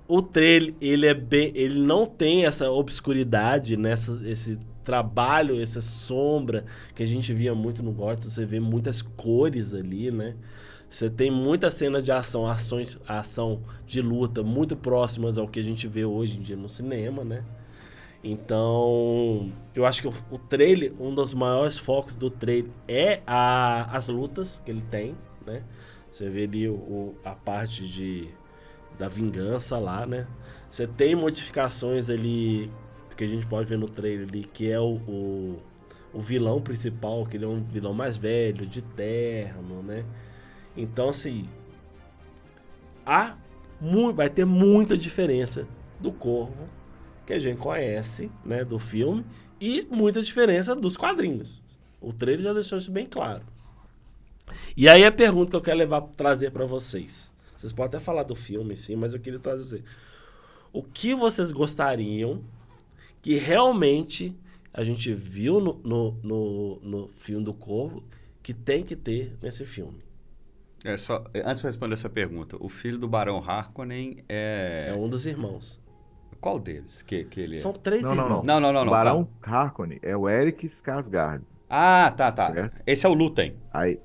O trailer, ele não tem essa obscuridade, esse trabalho, essa sombra que a gente via muito no Gotham. Você vê muitas cores ali, né? Você tem muita cena de ação de luta muito próximas ao que a gente vê hoje em dia no cinema, né? Então, eu acho que o trailer, um dos maiores focos do trailer é as lutas que ele tem, né? Você vê ali a parte da vingança lá, né? Você tem modificações ali que a gente pode ver no trailer ali, que é o vilão principal, que ele é um vilão mais velho, de terno, né? Então, assim, vai ter muita diferença do Corvo que a gente conhece, né, do filme, e muita diferença dos quadrinhos. O trailer já deixou isso bem claro. E aí a pergunta que eu quero trazer para vocês. Vocês podem até falar do filme, sim, mas eu queria trazer. O que vocês gostariam que realmente a gente viu no filme do Corvo que tem que ter nesse filme? Antes de responder essa pergunta, o filho do Barão Harkonnen é um dos irmãos. Qual deles que ele é? São 3 irmãos. Não. O Barão Harkonnen é o Eric Skarsgård. Ah, tá. Certo? Esse é o Lúthien. Aí,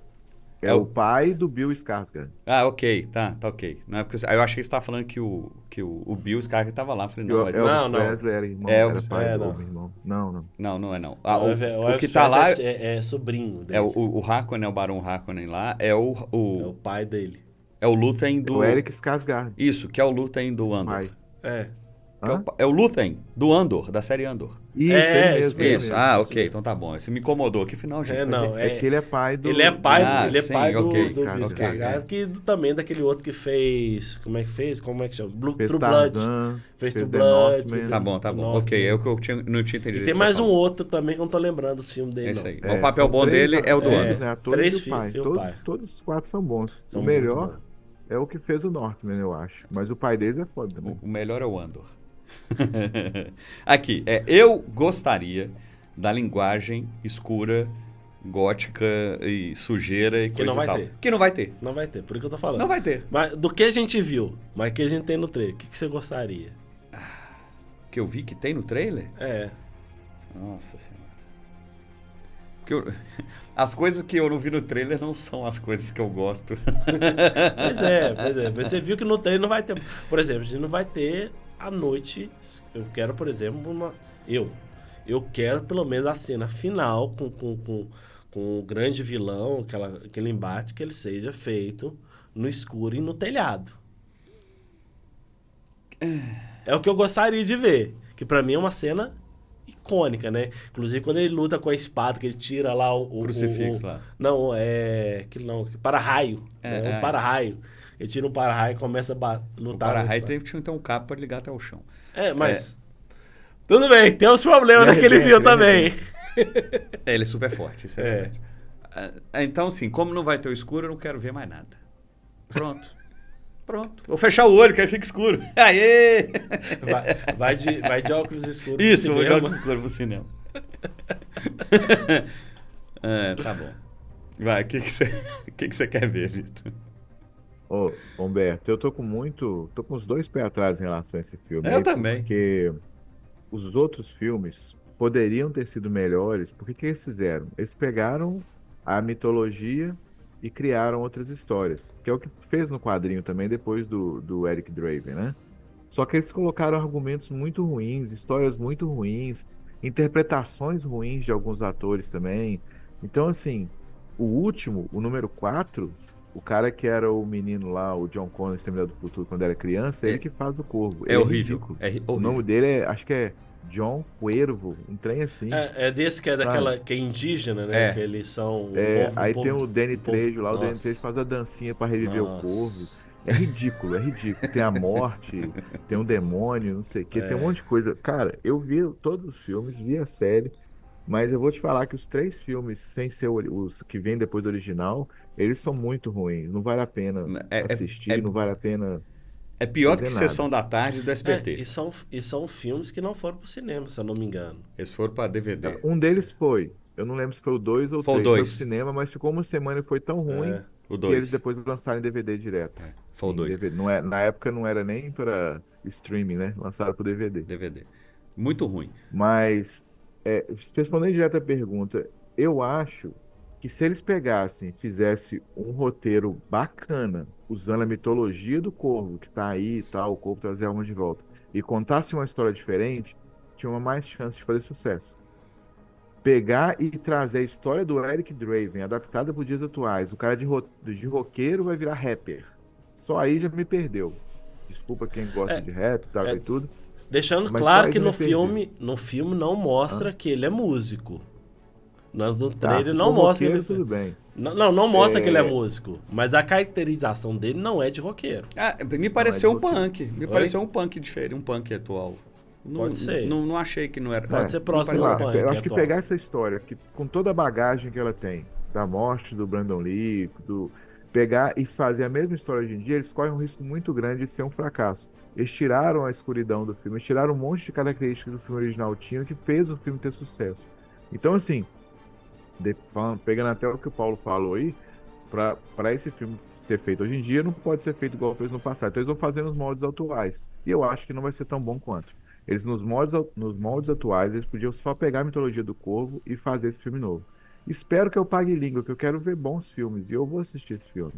é o pai do Bill Skarsgård. Ah, ok. Tá ok. Não é porque, eu achei que você estava falando que o Bill Skarsgård estava lá. Eu falei, não, mas não. Wesley era irmão, era pai do irmão. Não. Não é não. O que tá lá é sobrinho dele. O Harkonnen, o Barão Harkonnen lá, é o pai dele. É o Lúthien do... O Eric Skarsgård. Isso, que é o Lúthien do Andor. Pai. É o Lúthien, do Andor, da série Andor. Isso, Isso. mesmo. Ok, então tá bom. Você me incomodou. Que final, gente? É que ele é pai do... Ele é pai do Skarsgård. que também daquele outro que fez... Como é que fez? Como é que chama? True Blood. Fez True Blood. Tá bom. Ok, é o que eu não tinha entendido. E tem mais um outro também que eu não tô lembrando dos filmes dele, isso aí. O papel bom dele é o do Andor. 3 filhos. Todos os 4 são bons. O melhor é o que fez o Northman, eu acho. Mas o pai deles é foda também. O melhor é o Andor. Aqui, eu gostaria da linguagem escura, gótica e sujeira e coisa e tal. Que não vai ter. Não vai ter, por isso que eu tô falando. Não vai ter. Mas do que a gente viu, mas que a gente tem no trailer, o que você gostaria? Que eu vi que tem no trailer? Nossa Senhora. As coisas que eu não vi no trailer não são as coisas que eu gosto. Pois é. Você viu que no trailer não vai ter... Por exemplo, a gente não vai ter à noite. Eu quero, por exemplo, eu quero pelo menos a cena final com o grande vilão, aquele embate, que ele seja feito no escuro e no telhado. É o que eu gostaria de ver. Que pra mim é uma cena icônica, né? Inclusive quando ele luta com a espada, que ele tira lá o crucifixo lá. Não, para-raio. Um para-raio. Ele tira um para-raio e começa a lutar. O para-raio tinha que ter um cabo para ligar até o chão. Mas... Tudo bem, tem os problemas daquele filme também. Ele é super forte, isso é verdade. Então, assim, como não vai ter o escuro, eu não quero ver mais nada. Pronto. Vou fechar o olho, que aí fica escuro. Aê! Vai de óculos escuros. Isso, vou de óculos escuros pro cinema. Tá bom. Vai, o que você quer ver, Vitor? Ô, Humberto, eu tô com os 2 pés atrás em relação a esse filme. Eu também. Porque os outros filmes poderiam ter sido melhores. Porque que eles fizeram? Eles pegaram a mitologia e criaram outras histórias. Que é o que fez no quadrinho também, depois do Eric Draven, né? Só que eles colocaram argumentos muito ruins, histórias muito ruins, interpretações ruins de alguns atores também. Então, assim, o último, o número 4... O cara que era o menino lá, o John Connor, Exterminador do Futuro, quando era criança, ele que faz o Corvo. É horrível. O nome dele acho que é John Cuervo, um trem assim. É desse que é daquela que é indígena, né? Que eles são. Aí tem o Danny Trejo lá, o Danny Trejo faz a dancinha pra reviver o Corvo. É ridículo. Tem a morte, tem um demônio, não sei o quê, tem um monte de coisa. Cara, eu vi todos os filmes, vi a série, mas eu vou te falar que os 3 filmes, sem ser os que vêm depois do original, eles são muito ruins. Não vale a pena assistir, não vale a pena... É pior do que Sessão da Tarde do SBT. E são filmes que não foram pro cinema, se eu não me engano. Eles foram pra DVD. Um deles foi. Eu não lembro se foi o 2 ou o 3. Foi pro cinema, mas ficou uma semana e foi tão ruim que eles depois lançaram em DVD direto. Foi o 2. Na época não era nem para streaming, né? Lançaram pro DVD. Muito ruim. Mas respondendo direto a pergunta, eu acho que se eles pegassem, fizessem um roteiro bacana, usando a mitologia do Corvo, que tá aí e tal, o Corvo trazer a alma de volta, e contasse uma história diferente, tinha uma mais chance de fazer sucesso. Pegar e trazer a história do Eric Draven, adaptada para os dias atuais, o cara de roqueiro vai virar rapper. Só aí já me perdeu. Desculpa quem gosta de rap e tal é, e tudo. Deixando Mas claro só que aí já me perdeu. no filme não mostra que ele é músico. No Tá, trailer se não for mostra roqueiro, ele. tudo bem. Não mostra que ele é É, músico. Mas a caracterização dele não é de roqueiro. Me não é de pareceu um roqueiro. punk. Me pareceu um punk diferente, um punk atual. Pode ser. Não achei que não era. Pode ser próximo sei ao lá, punk eu acho que atual. pegar essa história, que com toda a bagagem que ela tem, da morte do Brandon Lee, pegar e fazer a mesma história hoje em dia, eles correm um risco muito grande de ser um fracasso. Eles tiraram a escuridão do filme, eles tiraram um monte de características que o filme original tinha que fez o filme ter sucesso. Então, assim, pegando até o que o Paulo falou aí, para esse filme ser feito hoje em dia, não pode ser feito igual fez no passado. Então, eles vão fazer nos moldes atuais. E eu acho que não vai ser tão bom quanto. Eles, nos moldes atuais, eles podiam só pegar a mitologia do Corvo e fazer esse filme novo. Espero que eu pague língua, que eu quero ver bons filmes. E eu vou assistir esse filme.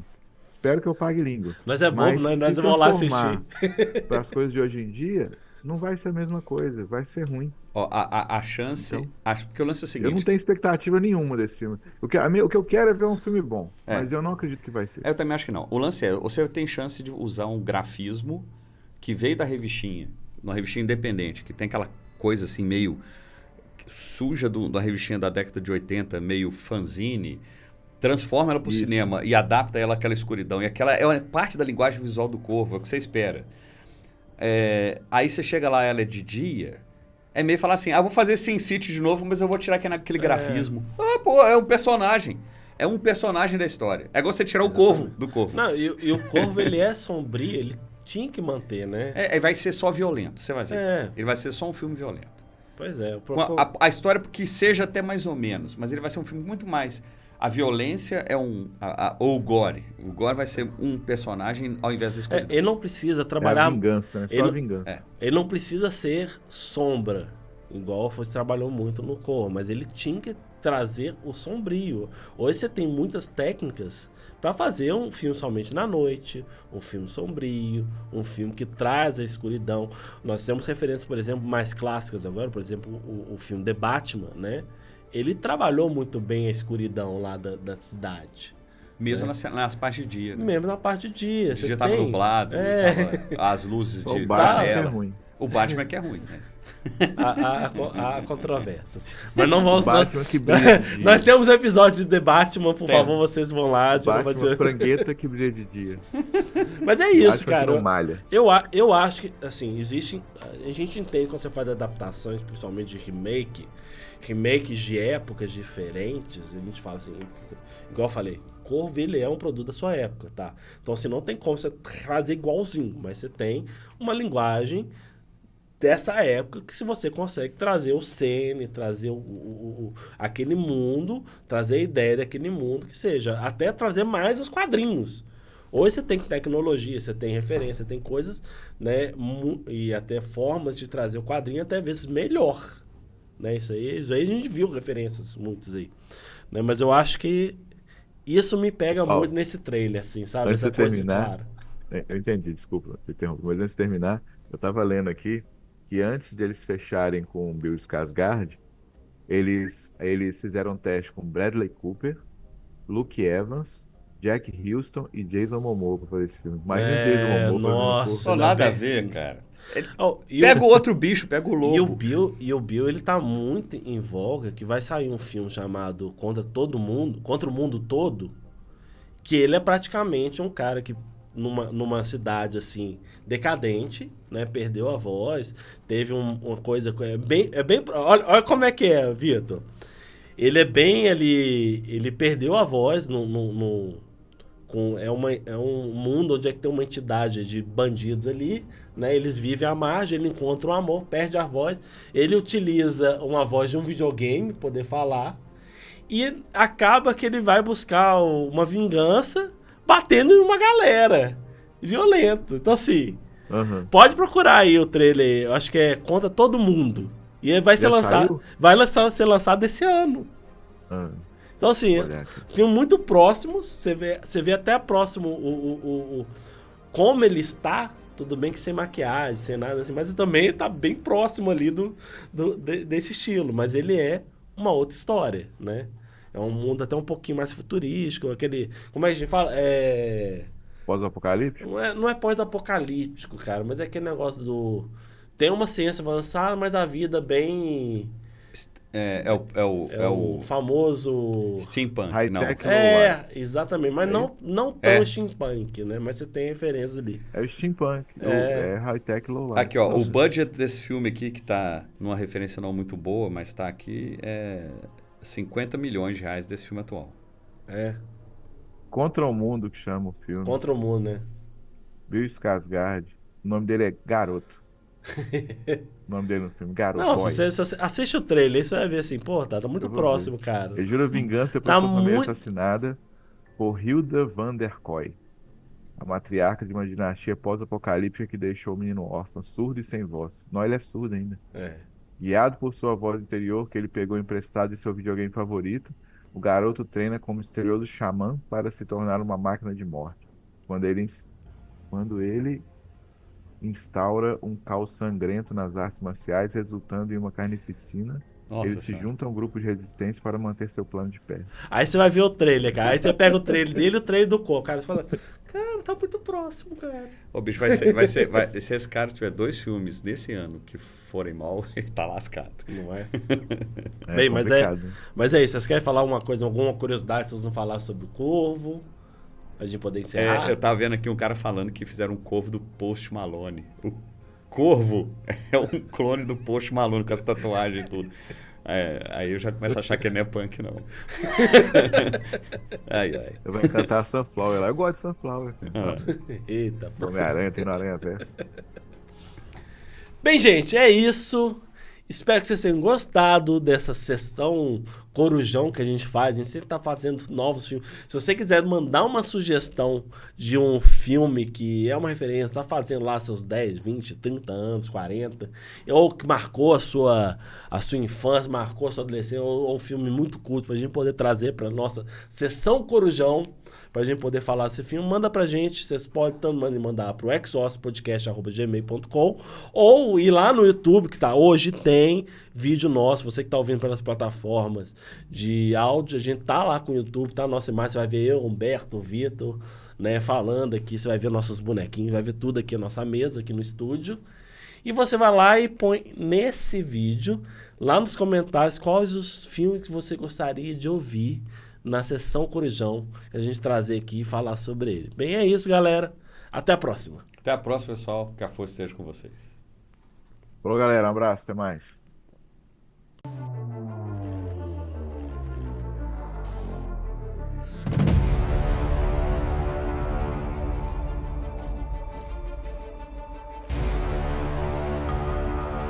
Espero que eu pague língua. Nós é bobo, Mas nós se vamos lá assistir. transformar para as coisas de hoje em dia, não vai ser a mesma coisa. Vai ser ruim. Ó, a chance. Então, Porque o lance é o eu não seguinte. tenho expectativa nenhuma desse filme. O que eu quero é ver um filme bom. Mas eu não acredito que vai ser. Eu também acho que não. O lance é, você tem chance de usar um grafismo que veio da revistinha, uma revistinha independente, que tem aquela coisa assim meio suja da revistinha da década de 80, meio fanzine, transforma ela para o Isso. cinema e adapta ela àquela escuridão. E aquela é uma parte da linguagem visual do Corvo, é o que você espera. Aí você chega lá, ela é de dia, é meio falar assim, vou fazer Sin City de novo, mas eu vou tirar aquele grafismo. É um personagem. É um personagem da história. É igual você tirar o Corvo do Corvo. Não, e o Corvo, ele é sombrio, ele tinha que manter, né? Vai ser só violento, você vai ver. É. Ele vai ser só um filme violento. Pois é. Com a história, porque seja até mais ou menos, mas ele vai ser um filme muito mais... A violência é ou o gore. O gore vai ser um personagem ao invés da escuridão. Ele não precisa É trabalhar... a vingança, né? Só a vingança. Ele não precisa ser sombra, igual você trabalhou muito no Corvo, mas ele tinha que trazer o sombrio. Hoje você tem muitas técnicas para fazer um filme somente na noite, um filme sombrio, um filme que traz a escuridão. Nós temos referências, por exemplo, mais clássicas agora, por exemplo, o filme The Batman, né? Ele trabalhou muito bem a escuridão lá da cidade. Mesmo nas partes de dia. Né? Mesmo na parte de dia. O dia estava nublado, tava as luzes Só de o Batman janela. que é ruim. O Batman que é ruim, né? Há controvérsias. Mas não vamos... Batman que brilha de dia. Nós temos episódio de The Batman, por favor, vocês vão lá. Batman frangueta que brilha de dia. Mas é isso, Batman cara. que não malha. Eu acho que, assim, existe... A gente entende quando você faz adaptações, principalmente de remakes de épocas diferentes, a gente fala assim, igual eu falei, Corvo, ele é um produto da sua época, tá? Então, assim, não tem como você trazer igualzinho, mas você tem uma linguagem dessa época que se você consegue trazer o Sene, trazer aquele mundo, trazer a ideia daquele mundo, que seja, até trazer mais os quadrinhos. Hoje você tem tecnologia, você tem referência, tem coisas, né, e até formas de trazer o quadrinho até vezes melhor, né? Isso aí a gente viu referências muitas aí, né? Mas eu acho que isso me pega muito nesse trailer, assim, sabe? Antes de terminar, clara. eu entendi, desculpa, te interrompo, mas antes de terminar, eu tava lendo aqui que antes de eles fecharem com o Bill Skarsgård, eles fizeram um teste com Bradley Cooper, Luke Evans, Jack Houston e Jason Momoa pra fazer esse filme. Imagina o Jason Momoa nossa, fazendo Só nada a ver, cara. Pega o outro bicho, pega o lobo. E o Bill, ele tá muito em voga, que vai sair um filme chamado Contra o Mundo Todo, que ele é praticamente um cara que numa cidade assim decadente, né, perdeu a voz, teve uma coisa olha como é que é, Vitor. Ele é bem ele perdeu a voz é um mundo onde é que tem uma entidade de bandidos ali, né? Eles vivem à margem, ele encontra um amor, perde a voz, ele utiliza uma voz de um videogame poder falar e acaba que ele vai buscar uma vingança batendo em uma galera violento. Então assim, pode procurar aí o trailer, eu acho que é Contra Todo Mundo. E ele vai ser lançado. Ser lançado esse ano. Então, assim, filme muito próximos. Você vê até próximo como ele está. Tudo bem que sem maquiagem, sem nada assim, mas também tá bem próximo ali desse estilo. Mas ele é uma outra história, né? É um mundo até um pouquinho mais futurístico, aquele... Como é que a gente fala? Pós-apocalíptico? Não é pós-apocalíptico, cara, mas é aquele negócio tem uma ciência avançada, mas a vida bem... É o famoso... Steampunk, não. Exatamente, mas não tão steampunk, né? Mas você tem referência ali. É o steampunk, é high-tech low life. Aqui, ó, o budget desse filme aqui, que tá numa referência não muito boa, mas tá aqui, é 50 milhões de reais desse filme atual. Contra o Mundo, que chama o filme. Contra o Mundo, né? Bill Skarsgård. O nome dele é Garoto. O nome dele no filme, Garoto. Não, se você assiste o trailer, você vai ver assim, pô, tá muito próximo, cara. Ele jura vingança por sua família assassinada por Hilda van der Koy, a matriarca de uma dinastia pós-apocalíptica que deixou o menino órfão, surdo e sem voz. Não, ele é surdo ainda. Guiado por sua voz interior, que ele pegou emprestado de seu videogame favorito, o garoto treina como misterioso xamã para se tornar uma máquina de morte. Quando ele instaura um caos sangrento nas artes marciais, resultando em uma carnificina. Ele se junta a um grupo de resistência para manter seu plano de pé. Aí você vai ver o trailer, cara. Aí você pega o trailer dele e o trailer do Cole. Cara, você fala, cara, tá muito próximo, cara. O bicho se esse cara tiver 2 filmes desse ano que forem mal, ele tá lascado. Não é? Bem, mas é isso. Vocês querem falar alguma curiosidade? Vocês vão falar sobre o Corvo? A gente poder encerrar? Eu tava vendo aqui um cara falando que fizeram um Corvo do Post Malone. O Corvo é um clone do Post Malone com essa tatuagem e tudo. Aí eu já começo a achar que não é punk, não. Eu vou cantar Sunflower lá. Eu gosto de Sunflower. Eita, pô. Homem-Aranha, tem no Aranha Verso. Bem, gente, é isso. Espero que vocês tenham gostado dessa sessão Corujão que a gente faz. A gente sempre tá fazendo novos filmes. Se você quiser mandar uma sugestão de um filme que é uma referência, tá fazendo lá seus 10, 20, 30 anos, 40, ou que marcou a sua infância, marcou a sua adolescência, ou um filme muito culto pra gente poder trazer pra nossa sessão Corujão, pra gente poder falar desse filme, manda pra gente. Vocês podem também mandar pro exosspodcast@gmail.com ou ir lá no YouTube, que está hoje tem vídeo nosso. Você que tá ouvindo pelas plataformas de áudio, a gente tá lá com o YouTube, tá a nossa imagem, você vai ver eu, Humberto, Vitor, né, falando aqui, você vai ver nossos bonequinhos, vai ver tudo aqui na nossa mesa, aqui no estúdio. E você vai lá e põe nesse vídeo, lá nos comentários, quais os filmes que você gostaria de ouvir na sessão Corujão, que a gente trazer aqui e falar sobre ele. Bem, é isso, galera. Até a próxima. Até a próxima, pessoal. Que a força esteja com vocês. Falou, galera. Um abraço. Até mais.